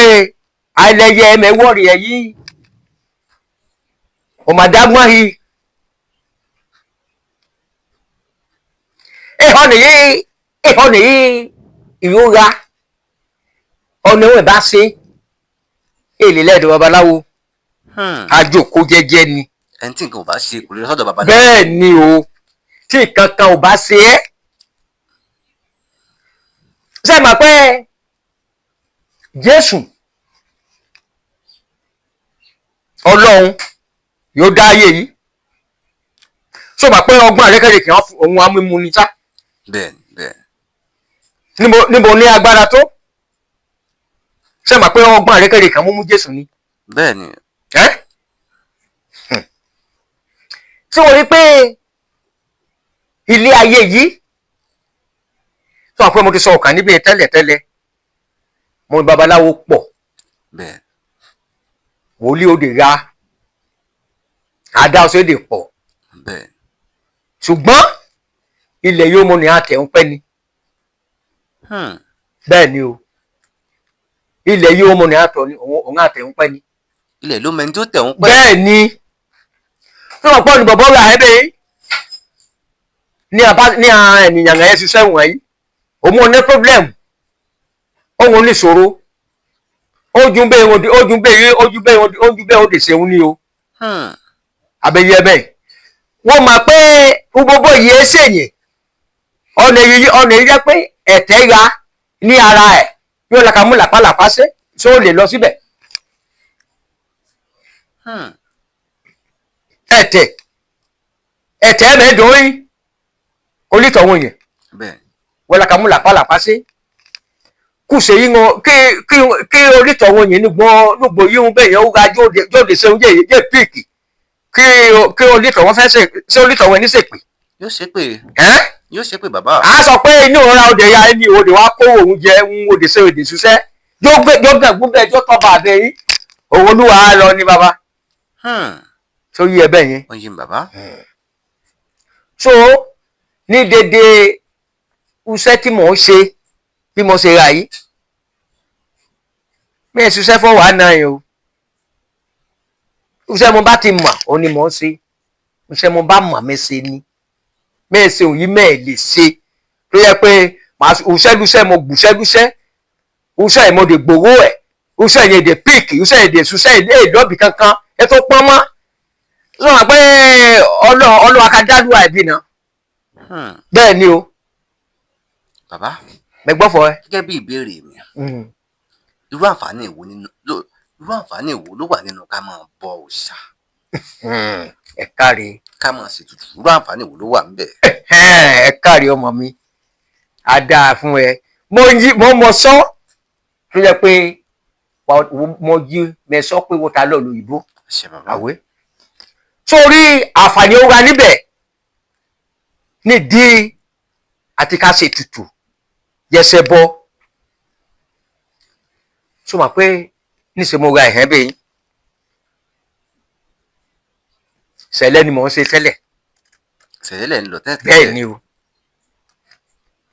ẹlẹ́yẹ mẹ́wọ́rì ẹ̀ yìí ọ̀màdágbọ́n yìí ẹ̀họ́ nìyí ìrora ọ̀nà ìwọ̀n bá ṣe èlé lẹ́dọ̀ babaláwo àjòkó jẹ́jẹ́ ni. ẹni tí nǹkan ò bá ṣe kò lè lọ sọ́dọ̀ babaláwo. bẹ́ẹ̀ ni o tí nǹkan kan ò bá ṣe ẹ́ ṣe mọ̀ pé Jésù Ọlọ́run yóò dá ayé yìí ṣó mọ̀ pé ọgbọ́n àrékèrèké òun amúmu ni sá. bẹ́ẹ̀ni bẹ́ẹ̀ni. níbo ní agbára tó ṣe mọ̀ pé ọgbọ́n àrékèrèké mú Jésù ni. bẹ́ẹ̀ni. tí wọ́n rí pé ilé ayé yìí tí wọ́n pẹ́ mo ti sọ ọ̀kan níbi tẹ́lẹ̀tẹ́lẹ̀ mo ní babaláwo pọ̀ bẹ́ẹ̀. wòlíì òde ra àdá ọ̀sẹ̀ èdè pọ̀ bẹ́ẹ̀. ṣùgbọ́n ilẹ̀ yóò mọ ní àtẹ̀ ń pẹ́ ni bẹ́ẹ̀ ni o ilẹ̀ yóò mọ ní òun àtẹ̀ ń pẹ́ ni. ilẹ̀ ló mẹni tó tẹ̀ ń pẹ́. bẹ́ẹ̀ ni tí wọ́n pọ̀ ní bọ̀bọ̀ rà ẹ́ bẹ́ẹ̀ ní ènìyàn ẹ̀ ṣiṣẹ́ wọ̀nyí òun ní problem òun ní ìṣòro ojú bẹ́ẹ̀ ó dè ṣeun ní o àbẹ̀yẹ bẹ́ẹ̀ wọ́n mọ̀ pé gbogbo yìí ẹ ṣèyìn ọ̀nà yìí jẹ́ pé ẹ̀tẹ́ ya ní ara ẹ̀ yóò lọ́ka mú làpálàpá ṣe ṣó lè lọ síbẹ̀ ẹ̀tẹ́ mẹ́ẹ̀dùn yín onítọ̀hún yẹn wọ́n lọ́ka mú làpálàpá ṣe kùsè yín kí onítọ̀hún yẹn nígbò yín bẹ́ẹ̀ yẹn ó ga jóde ṣe oúnjẹ yẹ píìkì kí onítọ̀hún fẹ́ ṣe onítọ̀hún ẹni ṣèpè. yóò ṣépè. yóò ṣépè bàbá. a sọ pé inú ìrora òde ya ẹni òde wa kó òun jẹ òde ṣe òde ṣiṣẹ́ yóò gbẹ̀gbọ́n bẹ́ẹ̀ yóò tọ́ba àbẹ yín òun olúwa á lọ ní bàbá. tó yí ẹ bẹ́ẹ̀ yẹn. ó yí bàbá. so ní dédé iṣẹ́ tí mò ń ṣe bí mo ṣe rà yìí mi ò ṣiṣẹ́ fún wàá náà yẹn o iṣẹ́ mo bá ti mọ̀ òun ni mò ń ṣe iṣẹ́ mo bá mọ̀ mi ṣe ni mẹ́ẹ̀sẹ̀ òyí mẹ́ẹ̀ lè ṣe tó yẹ pé òṣèlúṣẹ́ mo gbùṣẹ́lúṣẹ́ òṣè mo dè gbòòrò ẹ̀ òṣè yẹn dè píìkì òṣè yẹn dè ṣuṣẹ́ ilé ìdọ́bì kankan ẹ tó pọ́n mọ́ sọ wà pé ọlọ́wọ́ akadálùwà ẹ̀bí náà bẹ́ẹ̀ ni o. bàbá mẹgbọ́fọ̀ ẹ. gẹ́gẹ́ bí ìbéèrè mi irú àǹfààní wo ló wà nínú ká máa bọ òòṣà. ẹ káre. ká máa ṣètùtù irú àǹfààní wo ló wà ń bẹ̀. ẹ káre ọmọ mi á dáa fún ẹ mo mọ sọ tó yẹ pé mo yí mẹ sọ pé wọ́n ta lọ lóyìnbó àwẹ sórí àǹfààní ó wà níbẹ̀ nídìí àti ká ṣètùtù yẹsẹ bọ sọ ma pé níṣẹ́ mo ra ẹ̀hẹ́ bẹ́ẹ̀ ṣẹlẹ̀ ni mò ń ṣe tẹ́lẹ̀. ṣẹlẹ̀ ń lọ tẹ́tẹ́. bẹ́ẹ̀ ni o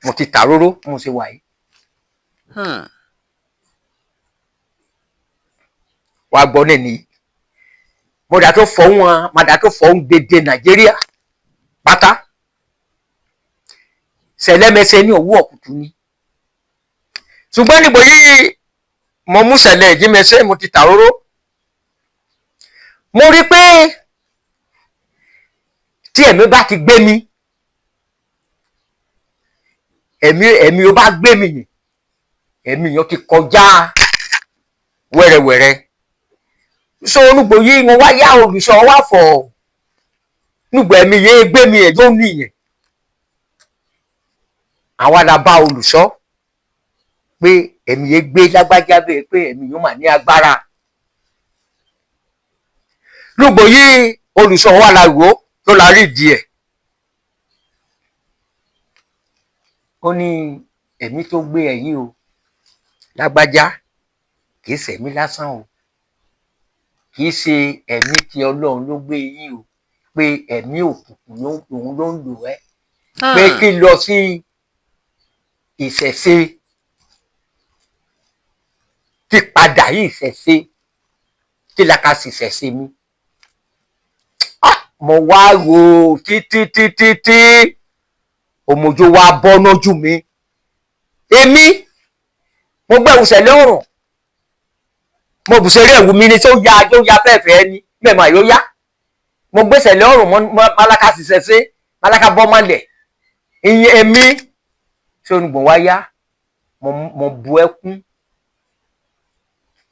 mo ti tà róró mo ṣe wà yìí. wàá gbọ́ náà nìyí mo dà tó fọ́ wọn mo dà tó fọ́ ń gbèdé Nàìjíríà pátá sẹ̀lẹ́mẹsẹ̀ ní òwú ọ̀kùtù ni ṣùgbọ́n níbo yìí mo mú sẹ̀lẹ̀ ìjímẹsẹ̀ mo ti tàróró mo rí pé tí ẹ̀mí bá ti gbé mi ẹ̀mí ó bá gbé mi yìí ẹ̀mí yẹn ti kọjá wẹ́rẹ́wẹ́rẹ́ so onúgbò yìí mo wá yá olùṣọ́ wá fọ̀ nígbà ẹ̀mí yẹn gbé mi ẹ̀ ló ní yẹn àwa la bá olùṣọ́ pé ẹ̀mí yẹn gbé lágbájá bẹ́ẹ̀ pé ẹ̀mí yẹn mà ní agbára nígbò yìí olùṣọ́ wa la rò ó ló la rí ìdí ẹ̀ ó ní ẹ̀mí tó gbé ẹ yìí o lágbájá kì í ṣẹ̀mí lásán o kì í ṣe ẹ̀mí tí Ọlọ́run ló gbé yín o pé ẹ̀mí òkùnkùn òun ló ń lò ẹ́ pé kí lọ sí ìṣẹ̀ṣe kí padà yí ìṣẹ̀ṣe kí la ka sì ṣẹ̀ṣe mi mo wá rò títí òmòjò wa bọ́ lójú mi èmi mo gbẹ̀wù sẹ̀lẹ̀ ọ̀rùn mo bùsẹ̀rẹ̀ ẹ̀wù mi ni tó ya fẹ́ẹ̀fẹ́ ni mẹ́mà yóò yá mo gbé sẹ̀lẹ̀ ọ̀rùn málákà sì ṣẹ̀ṣẹ̀ málákà bọ́ mọ́lẹ̀ ìyẹn èmi tí onugbọ̀n wá yá mo bu ẹkún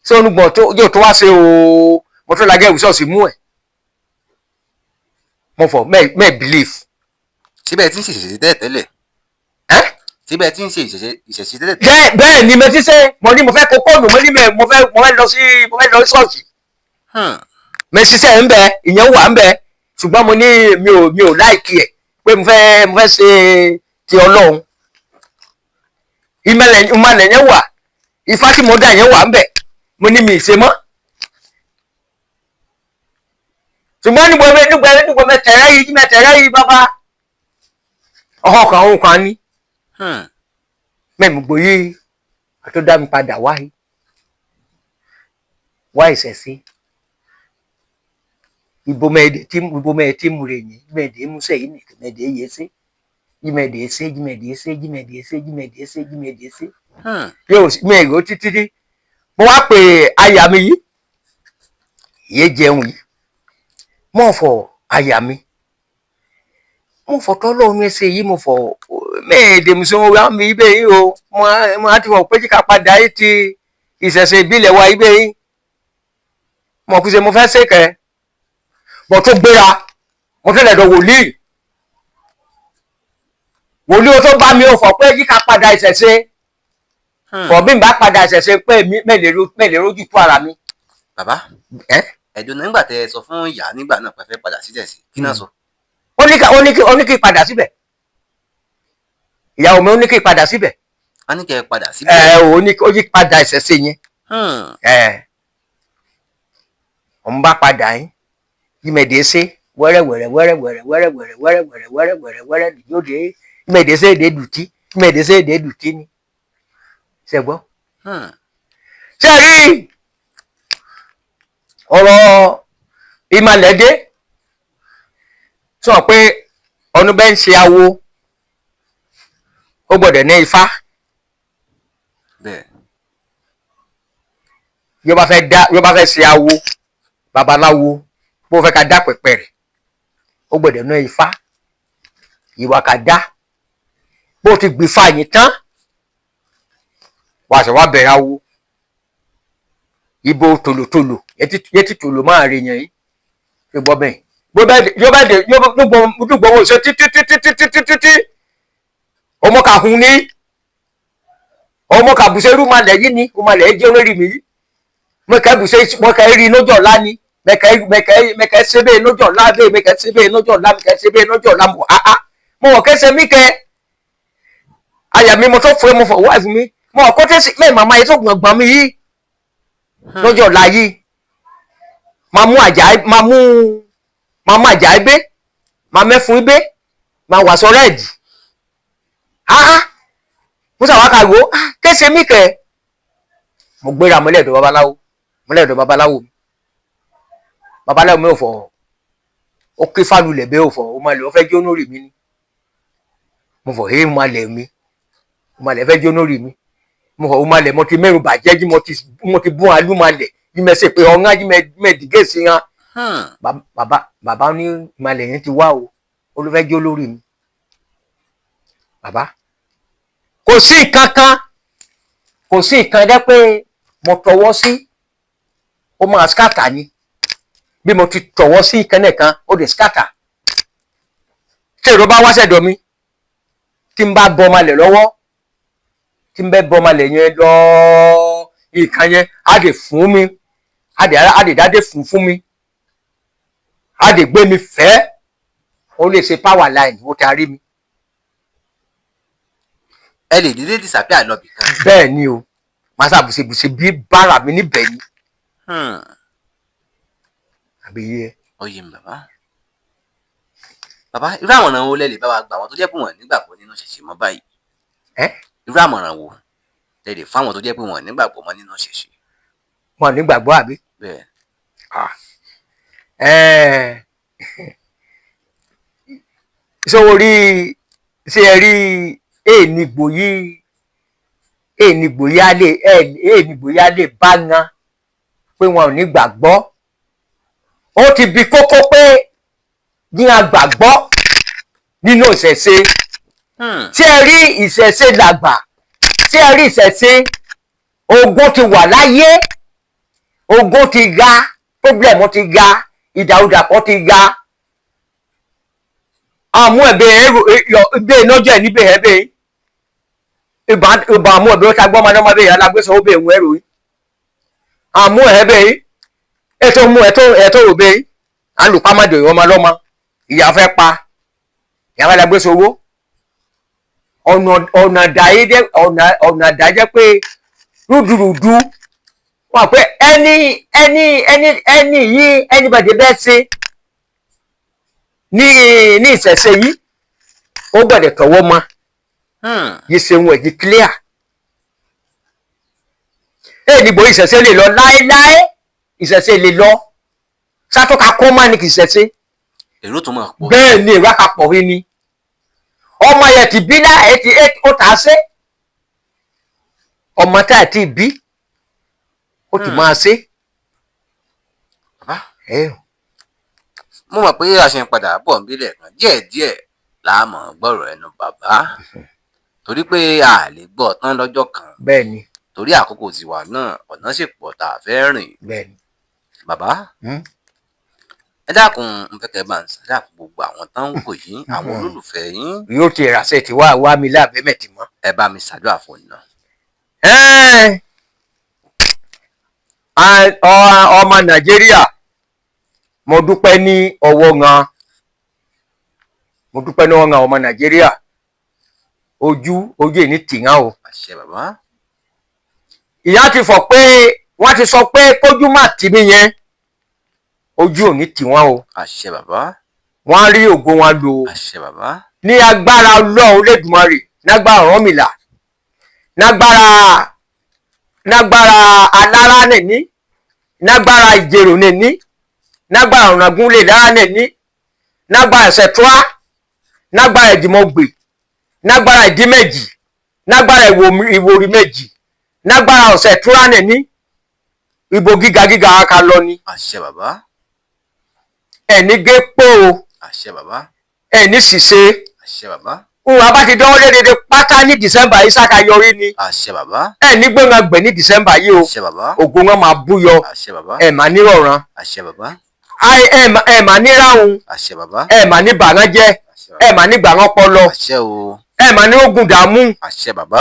tí onugbọ̀n yóò tó wá ṣe o mo tó lagẹ́ ìwúsọ̀ọ̀sì mú ẹ̀ mo fọ mẹ́ẹ̀ believe. síbẹ̀ tí ń ṣe ìṣẹ̀ṣe tẹ́lẹ̀ síbẹ̀ tí ń ṣe ìṣẹ̀ṣe tẹ́lẹ̀. bẹ́ẹ̀ ni mo ti ṣe mo ní mo fẹ́ kó kóònù mo ní mo fẹ́ lọ sí ṣọ́ọ̀ṣì mo ṣiṣẹ́ ń bẹ ìyẹn wà ń bẹ ṣùgbọ́n mo ní mi ò láìkí ẹ̀ pé mo fẹ́ ṣe ti Ọlọ́run ìmọ̀lẹ̀ yẹn wà ifá tí mo dá yẹn wà ń bẹ mo ní mi ì ṣe mọ́ ṣùgbọ́n nígbà mẹ́tẹ̀ẹ̀rẹ́ yìí bàbá ọkàn òun kan ní mẹ́mi gbòye tó dá mi padà wá ìṣẹ̀ṣe ìbomẹ́ẹ̀dẹ̀ tí mo rè yín mẹ́ẹ̀dẹ̀ múṣẹ́ yìí nìkan mẹ́ẹ̀dẹ̀ yé ṣe jímẹ̀dẹ̀ ṣe yóò mẹ́ẹ̀rọ títí mo wá pè aya mi yìí ìyé jẹun yìí mo fọ aya mi mo fọ tọ́lọ́run ẹsẹ̀ yìí mo fọ mẹ́ẹ̀dẹ̀ mùsùlùmí wa mi ibẹ̀ yìí o mo á ti fọ pé kíkà padà yìí ti ìṣẹ̀ṣe ìbílẹ̀ wa ibẹ̀ yìí mo kù ṣe mo fẹ́ ṣèkẹ́ mo tó gbéra mo tẹ́lẹ̀ dọ̀ wòlíì o tó bá mi ò fọ pé kíkà padà ìṣẹ̀ṣe fọ bí n bá padà ìṣẹ̀ṣe pé mẹ́lẹ̀ rójú tó ara mi. bàbá ẹ̀dùn nígbà tẹ ẹ sọ fún ìyá nígbà náà pé fẹ́ padà sí ìṣẹ̀ṣe kí náà sọ. ó ní kí padà síbẹ̀ ìyàwó mi ó ní kí padà síbẹ̀. a ní kẹ́ ẹ padà síbẹ̀. ó yí padà ìṣẹ̀ṣe yẹn. òun bá padà yín ìmẹ̀dẹ̀ ṣe wẹ́rẹ́wẹ́rẹ́ yóò dé ìmẹ̀dẹ̀ ṣe èdè dùtí ìmẹ̀dẹ̀ ṣe èdè dùtí ni ṣe gbọ́. ṣé rí ọ̀rọ̀ ìmàlẹ́dẹ́ sọ pé ọdún bẹ́ẹ̀ ń ṣe awo ó gbọ́dọ̀ ní ifá yóò bá fẹ́ ṣe awo babaláwo bó fẹ́ ká dá pẹ̀pẹ̀ rẹ̀ ó gbọ́dọ̀ ní ifá ìwà ká dá bó ti gbìfà yìí tán wàá ṣe wá bẹ̀rẹ̀ awo ibo tòlótòló yẹtí tòló máa rè yẹn yìí ṣe gbọ́ bẹ́ẹ̀ yóò gbọ́ wọ́n ṣe títí ọmọ kàhún ní ọmọ kàbùsẹ́rù malẹ̀ yìí ni malẹ̀ jẹ́ olórí mi yìí mọ̀kẹ́ rí lójọ́ ọ̀la ni mẹ̀kẹ́ sebe lójọ́ ọ̀la bẹ́ẹ̀ mẹ̀kẹ́ sebe lójọ́ ọ̀la mẹ̀kẹ́ sebe lójọ́ ọ̀la mọ̀ mo wọ̀ kẹ́sẹ̀ mí kẹ́ àyà mi mo tó fún ẹ mo fọ̀ wá fún mi mo wọ̀ kọ́ tẹ́sí mẹ́ màmá yìí tó gbọ̀ngbọ̀n mi yìí lójọ́ ọ̀la yìí máa mú àjà ẹgbẹ́ máa mẹ́fun ẹgbẹ́ máa wàṣọ rẹ́ẹ̀dì mo sàwọn kàwé kẹ́sẹ̀ mí kẹ́ mo gbéra mọ́lẹ́dọ̀ babaláwo mi ò fọ̀ ó ké fálulẹ̀ bẹ́ẹ̀ ò fọ̀ ó máa lẹ̀ ó fẹ́ jó lórí mi ni mo fọ̀ hé máa lẹ̀ mi ó máa lẹ̀ fẹ́ jó lórí mi mo fọ̀ ó máa lẹ̀ mo ti mẹ́rù bàjẹ́ jí mo ti bún alú máa lẹ̀ jí mẹ́ sè pé ọ̀ngá jí mẹ́ dìgé sí yan bàbá ní máa lẹ̀ yẹn ti wá o ó ló fẹ́ jó lórí mi bàbá kò sí nǹkan dẹ́ pé mo tọwọ́ sí ó máa skátà ni bí mo ti tọwọ́ sí ìkànnì kan ó lè skátà tí èrò bá wá sẹ́dọ̀ mi tí n bá bọ́ ọmọ lẹ̀ lọ́wọ́ tí n bẹ́ bọ́ ọmọ lẹ̀ yẹn lọ ìkan yẹn á lè fún mi á lè dáadé fún mi á lè gbé mi fẹ́ ó lè ṣe power line ó ti rí mi. ẹ lè dídé disappear lọ bìkan. bẹ́ẹ̀ ni o màá ṣàbùṣebùṣe bí bára mi níbẹ̀ ni. àbí yẹ. oyè mi bàbá irú àmọ̀ràn wo lẹ lè bá wa gbà wọn tó jẹ́ pé wọ́n nígbàgbọ́ nínú ṣẹ̀ṣẹ̀ mọ́ báyìí. irú àmọ̀ràn wo lẹ lè fáwọn tó jẹ́ pé wọ́n nígbàgbọ́ mọ́ nínú ṣẹ̀ṣẹ̀. wọn nígbàgbọ́ àbí. bẹ́ẹ̀. ṣé o rí ṣé ẹ rí èènigbò yìí á lè bá yan pé wọn ò ní gbàgbọ́ ó ti bi kókó pé ní agbàgbọ́ nínú ìṣẹ̀ṣe tí ẹ rí ìṣẹ̀ṣe làgbà tí ẹ rí ìṣẹ̀ṣe ogun ti wà láyé ogun ti ga problem ti ga ìdàrúdàpọ̀ ti ga àmú ẹ̀bẹ̀ ẹgbẹ́ ìnájọ́ ẹ̀ níbẹ̀ ẹ̀bẹ̀ ìbá àmú ẹ̀bẹ̀ ó ta gbọ́ ọmọdé ọmọdé ìyá alágbèsọ ó bẹ̀ ẹ̀wọ̀n ẹ̀rọ yìí àmú ẹ̀bẹ̀ yìí ètò mú ẹ̀tọ́ òbẹ̀ yìí alùpàmọ́dé ọmọ lọ́mọ ìyá fẹ́ pa ìyá fẹ́ lágbèsọ owó ọ̀nà àdájẹ́ pé rúdurùdu wọ́n pé ẹni yìí anybody bẹ́ẹ̀ ṣe ní ìṣẹ̀ṣe yìí ó gbọ́dọ̀ tọwọ́ mọ́ yìí ṣe wọn èdè clear níbo ìṣẹ̀ṣe lè lọ láéláé ìṣẹ̀ṣe lè lọ sátọ́ka kó má ní kì í ṣẹ̀ṣe èrò tó máa pọ̀ bẹ́ẹ̀ ni èrò àkàpọ̀ rí ni ọmọ yẹn ti bí láì ó tà á ṣe ọmọ tá ẹ̀ ti bí ó ti máa ṣe. mo mọ̀ pé a ṣe ń padà bọ̀ nílẹ̀ kan díẹ̀díẹ̀ láàmú gbọ́rọ̀ ẹnu bàbá torí pé a lè gbọ́ tán lọ́jọ́ kan bẹ́ẹ̀ ni torí àkókò tiwa náà ọ̀nà sì pọ̀ tá a fẹ́ rìn bẹ́ẹ̀ ni bàbá ẹ dákun n fẹ́ kẹ́ bá ń sàdá fún gbogbo àwọn tán ń wò yín àwọn olólùfẹ́ yín. yóò ti ràṣẹ tí wá mi láàbẹ̀ mẹ́tì mọ́. ẹ bá mi ṣàdúrà fún iná. ọmọ nàìjíríà mo dúpẹ́ ní ọwọ́ ọmọ nàìjíríà ojú èyí tìǹà o. àṣẹ bàbá. ìyá ti fọ̀ pé wọ́n ti sọ pé kójú má tì mí yẹn ojú ò ní tì wọ́n o. àṣẹ bàbá. wọ́n á rí ògo wọn lò ó. àṣẹ bàbá. ní agbára ọlọ́run lẹ́dùnmarè nágbára Ọ̀rúnmìlà nágbára alára nìní nágbára ìjèrò nìní nágbára ọ̀nàgúnlé lára nìní nágbára ẹ̀sẹ̀túrá nágbára ìdìmọ̀gbè nágbára ìdímẹ̀jì nágbára ìwòrì méjì nágbára ọ̀sẹ̀túrá nìní ìbò gíga aka lọ ni. àṣẹ bàbá. ẹni gé pò o. àṣẹ bàbá. ẹni ṣìṣe. àṣẹ bàbá. Nwa bá ti dánwó dédé pátá ní December yìí sáka yọrí ni. àṣẹ bàbá. Ní gbóngàn gbẹ̀ ní December yìí o. àṣẹ bàbá. Ògo wọn máa búyọ. àṣẹ bàbá. Mà ní rọ̀ràn. àṣẹ bàbá. Mà ní ráhùn. àṣẹ bàbá. Mà ní bàrán jẹ́. Mà ní gbàrán pọlọ. àṣẹ o. Mà ní ogun dààmú. àṣẹ bàbá.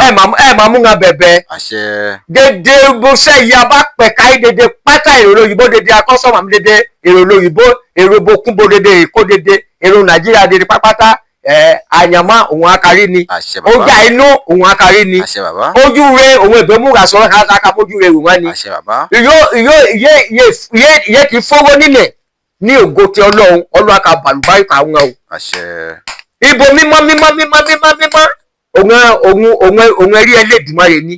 Mà mú wọn bẹ̀bẹ̀. àṣẹ. Dédé bóṣẹ́ yìí a bá pẹ̀ka yìí dédé pátá èrò òyìnbó dédé akọ́sọ̀mọ̀ mi dédé èrò òyìnbó èrò bokúnbo dédé èkó dédé èrò Nàìjíríà dédé pápátá àyàmá òun akari ni ọjà inú òun akari ni ojú re òun ìbomúra sọ ká mójú re wọn ni iye ti fọwọ́ nílẹ̀ ní ògo ti Ọlọ́run aka bàlùbáríkà wọn o. ibo mímọ́ òun ẹrí Ẹlẹ́dùmarè ni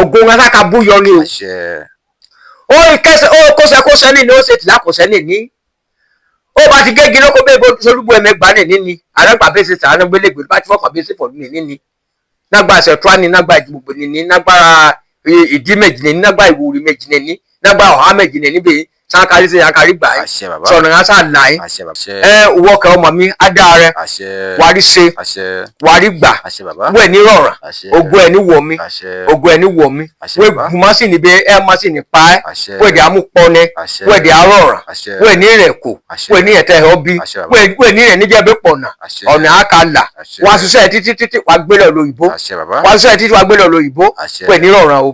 ògo wọn ká búyọ ni o. ó kọsẹ̀ ní ó ṣe tìlá kọsẹ̀ ní ó bá ti gégi lóko bẹ́ẹ̀ bó solúgbó ẹ̀mẹ́gbà ní níní àrẹ́gbà bẹ́ẹ̀ ṣe sàánú gbélégbé bá ti fọ́kàn bẹ́ẹ̀ ṣe fọ̀dún ní níní nágbà ṣẹ̀túrà ní nágbà ìdìbò ní nágbà ìdí méjì ní nágbà ìwúrí méjì ní nágbà ọ̀há méjì ní níbi sáńkárí sí àkárí gbà yìí sọ̀nà ránṣà láì owó ọkọ̀ ọmọ mi ádá rẹ wàrí ṣe wàrí gbà wẹ̀ ní rọ̀ràn ogun ẹ̀ ní wọ̀ mi ogun ẹ̀ ní wọ̀ mi wẹ̀ gùnmọ́ sí níbi ẹ̀ má sì ní pa ẹ́ wẹ̀ dì amúpọ́nẹ́ wẹ̀ dì arọ̀ràn wẹ̀ ní rẹ̀ kò wẹ̀ ní ẹ̀tẹ̀ ọbí wẹ̀ ní rẹ̀ níjẹ̀bẹ̀ pọ̀nà ọ̀nà àkàlà wà ṣiṣẹ́ títí wà gbélé lóyìnbó wà ṣiṣẹ́ títí wà gbélé lóyìnbó wẹ̀ ní rọ̀ràn o.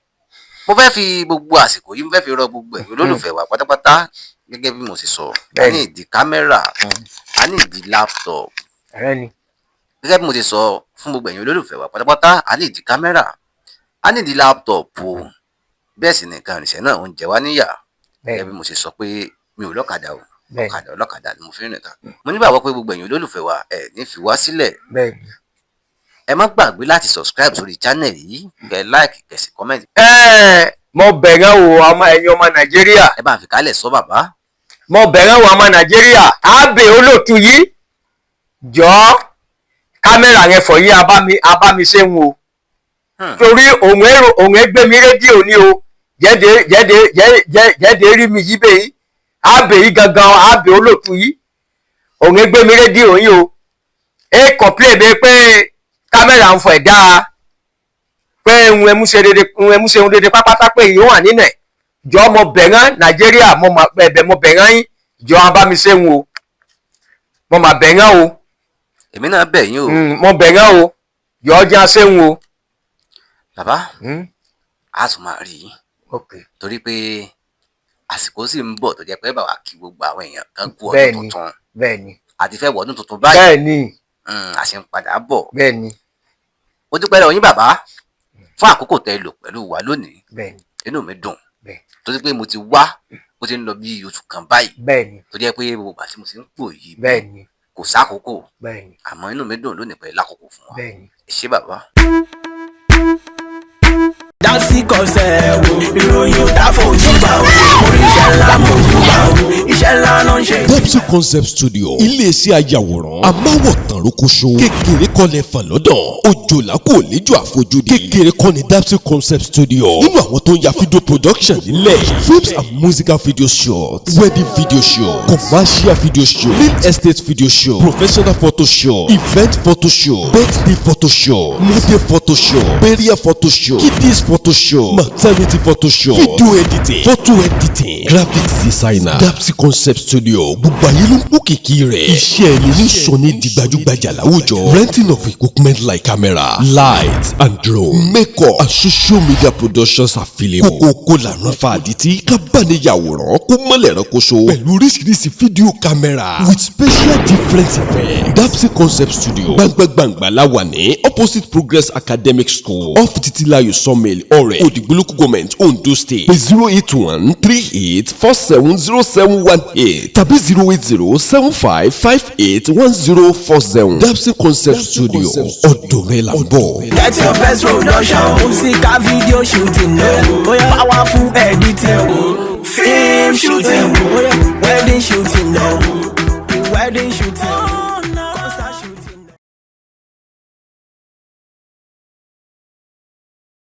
mo fẹ́ fi gbogbo àsìkò yìí mo fẹ́ fi rọ gbogbo ẹ̀yin olólùfẹ́ wa pátápátá gẹ́gẹ́ bí mo ṣe sọ a ní ìdí kámẹ́rà a ní ìdí láptọ̀pù gẹ́gẹ́ bí mo ṣe sọ fún gbogbo ẹ̀yin olólùfẹ́ wa pátápátá a ní ìdí kámẹ́rà a ní ìdí láptọ̀pù bẹ́ẹ̀ sì nìkan ìrìnsẹ̀ náà ń jẹ wá níyà gẹ́gẹ́ bí mo ṣe sọ pé mi ò lọ́kadà o ọlọ́kadà ni mo fi rìn ká mo nígbàgbọ́ pé gbogbo ẹ̀yin olólùfẹ́ wa ẹ̀ ní fi wá sílẹ̀ ẹ má gbàgbé láti subscribe sórí channel yìí kẹ́ like kẹ́ sì comment. mo bẹ̀rẹ̀ wo ẹ̀yin ọmọ Nàìjíríà. ẹ bá fi kálẹ̀ sọ bàbá. mo bẹ̀rẹ̀ wo ọmọ Nàìjíríà Abbey olóòtú yìí jọ kámẹ́rà yẹn fọ̀ yí abámi ṣe ń wo torí òun gbé mi rédíò ní o jẹ́dẹ̀ rí mi yí bẹ́ẹ̀ Abbey yìí gangan Abbey olóòtú yìí òun gbé mi rédíò yìí o complain bẹ́ẹ̀ pé kámẹ́rà ń fọ̀ ẹ̀ dáa pé ń ẹmúṣe dédé pápátá pé ìyó wà nínú ẹ̀ jọ mo bẹ̀rẹ̀ Nàìjíríà mo bẹ̀rẹ̀ yín jọ abámiṣẹ́ ń wo mo mà bẹ̀rẹ̀ o. èmi náà bẹ̀ yín o. mo bẹ̀rẹ̀ o jọ ọjà ṣe ń wo. bàbá a tún máa rí yín torí pé àsìkò sì ń bọ̀ tó jẹ́ pé bàbá kí gbogbo àwọn èèyàn kan kú ọdún tuntun àti fẹ́ wọ ọdún tuntun báyìí a ṣe ń padà bọ̀. mo dúpẹ́ lọ́wọ́ yín bàbá fún àkókò tẹ́ lò pẹ̀lú wa lónìí inú mi dùn torí pé mo ti wá mo ti ń lọ bí oṣù kan báyìí tó jẹ́ pé gbogbo àti mo ti ń pò yìí kò sákòókò àmọ́ inú mi dùn lónìí pé lákòókò fún wa ẹ ṣé bàbá. Dapsy Concept ìròyìn ò dáfojú bá o oríṣẹ́ ńlá mojú bá o iṣẹ́ ńlá ló ń ṣe. Dapsy Concept Studio iléeṣẹ́ ayàwòrán amáwòtán rókòṣó kékeré kọ́lẹ̀ fàlọ́dàn òjòlá kò léjò àfojúdi kékeré kọ́ni Dapsy Concept Studio nínú àwọn tó ń ya video production nílẹ̀ films and musical video shots wedding video show commercial video show real estate video show professional photo show event photo show birthday photo show model photo show burial photo show kiddies photo show maternity photo show video editing photo editing graphics designer Dapsy Concept Studio gbogbo ayé ló ń kó kìkì rẹ̀ iṣẹ́ ẹni ní sọ ní di gbajúgbajà láwùjọ renting of equipment like camera light and drone makeup and social media productions available kókó lànà fàdítì kábàániyàwòrán kó mọ́lẹ̀ rẹ́kọ̀ṣọ́ pẹ̀lú oríṣiríṣi fídíò camera with special different effects Dapsy Concept Studio gbàngbàngbà láwà ní opposite Progress Academic School off Titilayo Sawmill ọ̀rẹ́ Òdìgbò Government Ondo State pé 08138470718 tàbí 08075581040 Dapsy Concept Studio ọ̀dọ̀ rẹ̀ là ń bọ̀. Get your best production musical video shooting powerful editing film shooting wedding shooting